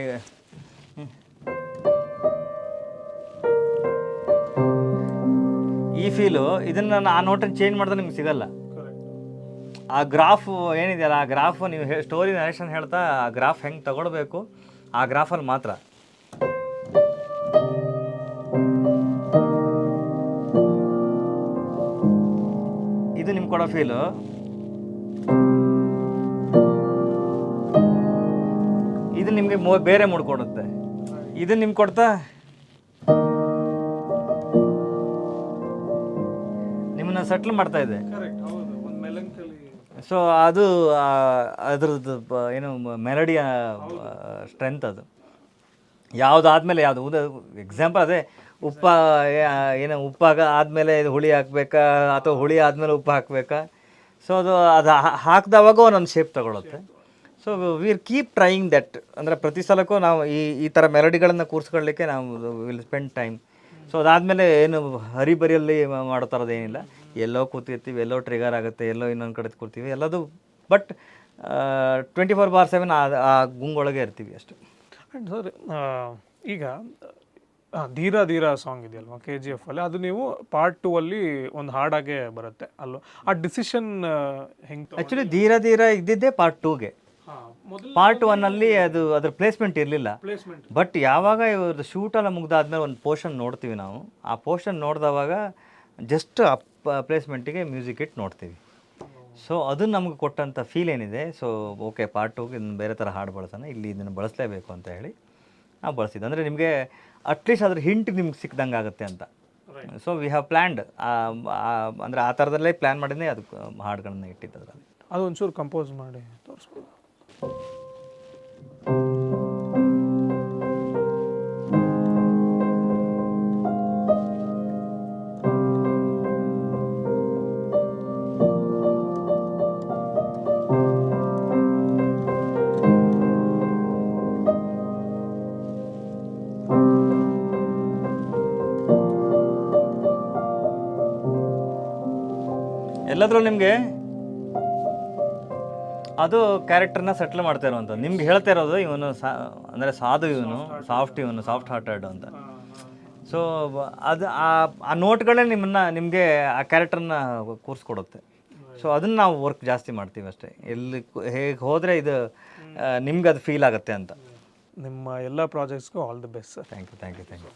ಈ ಫೀಲು ಇದನ್ನು ಆ ನೋಟನ್ನು ಚೇಂಜ್ ಮಾಡಿದ್ರೆ ನಿಮ್ಗೆ ಸಿಗಲ್ಲ. ಆ ಗ್ರಾಫು ಏನಿದೆಯಲ್ಲ, ಆ ಗ್ರಾಫು ನೀವು ಸ್ಟೋರಿ ನರೇಷನ್ ಹೇಳ್ತಾ ಆ ಗ್ರಾಫ್ ಹೆಂಗೆ ತಗೊಳ್ಬೇಕು ಆ ಗ್ರಾಫಲ್ಲಿ ಮಾತ್ರ. ಇದು ನಿಮ್ಗೆ ಕೊಡೋ ಫೀಲು. ಇದು ನಿಮಗೆ ಬೇರೆ ಮೂಡ್ ಕೊಡುತ್ತೆ. ಇದು ನಿಮ್ಗೆ ಕೊಡ್ತಾ ನಿಮ್ಮನ್ನ ಸೆಟ್ಲ್ ಮಾಡ್ತಾ ಇದೆ. ಸೊ ಅದು ಅದ್ರದ್ದು ಏನು ಮೆಲಡಿಯ ಸ್ಟ್ರೆಂತ್ ಅದು. ಯಾವುದಾದ್ಮೇಲೆ ಯಾವುದು ಎಕ್ಸಾಂಪಲ್ ಅದೇ ಏನೋ ಉಪ್ಪಾಗ ಆದಮೇಲೆ ಇದು ಹುಳಿ ಹಾಕ್ಬೇಕಾ ಅಥವಾ ಹುಳಿ ಆದಮೇಲೆ ಉಪ್ಪು ಹಾಕಬೇಕಾ. ಸೊ ಅದು ಹಾಕಿದವಾಗ ಒಂದೊಂದು ಶೇಪ್ ತಗೊಳುತ್ತೆ. So will keep trying that. ಅಂದರೆ ಪ್ರತಿ ಸಲಕ್ಕೂ ನಾವು ಈ ಥರ ಮೆಲಡಿಗಳನ್ನು ಕೂರಿಸ್ಕೊಳ್ಳಿಕ್ಕೆ ನಾವು ವಿಲ್ ಸ್ಪೆಂಡ್ ಟೈಮ್. ಸೊ ಅದಾದಮೇಲೆ ಏನು ಹರಿಬರಿಯಲ್ಲಿ ಮಾಡೋ ಥರದ್ದು ಏನಿಲ್ಲ. ಎಲ್ಲೋ ಕೂತಿರ್ತೀವಿ, ಎಲ್ಲೋ ಟ್ರಿಗರ್ ಆಗುತ್ತೆ, ಎಲ್ಲೋ ಇನ್ನೊಂದು ಕಡೆ ಕೂರ್ತೀವಿ, ಎಲ್ಲದು. ಬಟ್ 24/7 ಆ ಗುಂಗೊಳಗೆ ಇರ್ತೀವಿ ಅಷ್ಟೇ. ಆ್ಯಂಡ್ ಸರ್, ಈಗ ಧೀರ ಧೀರ ಸಾಂಗ್ ಇದೆಯಲ್ವಾ KGF ಅಲ್ಲಿ, ಅದು ನೀವು ಪಾರ್ಟ್ 2 ಅಲ್ಲಿ ಒಂದು ಹಾಡಾಗೆ ಬರುತ್ತೆ ಅಲ್ಲೋ. ಆ ಡಿಸಿಷನ್ ಹೆಂಗೆ? ಆ್ಯಕ್ಚುಲಿ ಧೀರ ಧೀರ ಇದ್ದಿದ್ದೇ ಪಾರ್ಟ್ 2ಗೆ. ಪಾರ್ಟ್ 1 ಅದು ಅದ್ರ ಪ್ಲೇಸ್ಮೆಂಟ್ ಇರಲಿಲ್ಲ. ಬಟ್ ಯಾವಾಗ ಇವ್ರದ್ದು ಶೂಟೆಲ್ಲ ಮುಗ್ದಾದ್ಮೇಲೆ ಒಂದು ಪೋರ್ಷನ್ ನೋಡ್ತೀವಿ ನಾವು. ಆ ಪೋರ್ಷನ್ ನೋಡಿದವಾಗ ಜಸ್ಟ್ ಆ ಪ್ಲೇಸ್ಮೆಂಟಿಗೆ ಮ್ಯೂಸಿಕ್ ಇಟ್ಟು ನೋಡ್ತೀವಿ. ಸೊ ಅದು ನಮ್ಗೆ ಕೊಟ್ಟಂಥ ಫೀಲ್ ಏನಿದೆ. ಸೊ ಓಕೆ, ಪಾರ್ಟ್ 2ಗೆ ಇದನ್ನು ಬೇರೆ ಥರ ಹಾಡು ಬಳಸೋಣ, ಇಲ್ಲಿ ಇದನ್ನು ಬಳಸಲೇಬೇಕು ಅಂತ ಹೇಳಿ ನಾವು ಬಳಸಿದ್ದು. ಅಂದರೆ ನಿಮಗೆ ಅಟ್ಲೀಸ್ಟ್ ಅದ್ರ ಹಿಂಟ್ ನಿಮ್ಗೆ ಸಿಕ್ದಂಗೆ ಆಗುತ್ತೆ ಅಂತ. So we have planned. ಅಂದರೆ ಆ ಥರದಲ್ಲೇ ಪ್ಲ್ಯಾನ್ ಮಾಡಿದ್ದೇ ಅದಕ್ಕೆ ಹಾಡುಗಳನ್ನ ಇಟ್ಟಿದ್ದು ಅದರಲ್ಲಿ. ಅದು ಒಂಚೂರು ಕಂಪೋಸ್ ಮಾಡಿ ತೋರಿಸ್ಬೋದು. ಎಲ್ಲಾದರೂ ನಿಮಗೆ ಅದು ಕ್ಯಾರೆಕ್ಟರ್ನ ಸೆಟ್ಲ್ ಮಾಡ್ತಾ ಇರುವಂಥದ್ದು. ನಿಮ್ಗೆ ಹೇಳ್ತಾ ಇರೋದು ಇವನು ಅಂದರೆ ಸಾಧು, ಇವನು ಸಾಫ್ಟ್ ಹಾರ್ಟೆಡ್ ಅಂತ. ಸೊ ಅದು ಆ ನೋಟ್ಗಳೇ ನಿಮಗೆ ಆ ಕ್ಯಾರೆಕ್ಟರ್ನ ಕೂರಿಸ್ಕೊಡುತ್ತೆ. ಸೊ ಅದನ್ನು ನಾವು ವರ್ಕ್ ಜಾಸ್ತಿ ಮಾಡ್ತೀವಿ ಅಷ್ಟೇ. ಎಲ್ಲಿ ಹೇಗೆ ಹೋದರೆ ಇದು ನಿಮ್ಗೆ ಅದು ಫೀಲ್ ಆಗುತ್ತೆ ಅಂತ. ನಿಮ್ಮ ಎಲ್ಲ ಪ್ರಾಜೆಕ್ಟ್ಸ್ಗೂ all the best sir. Thank you.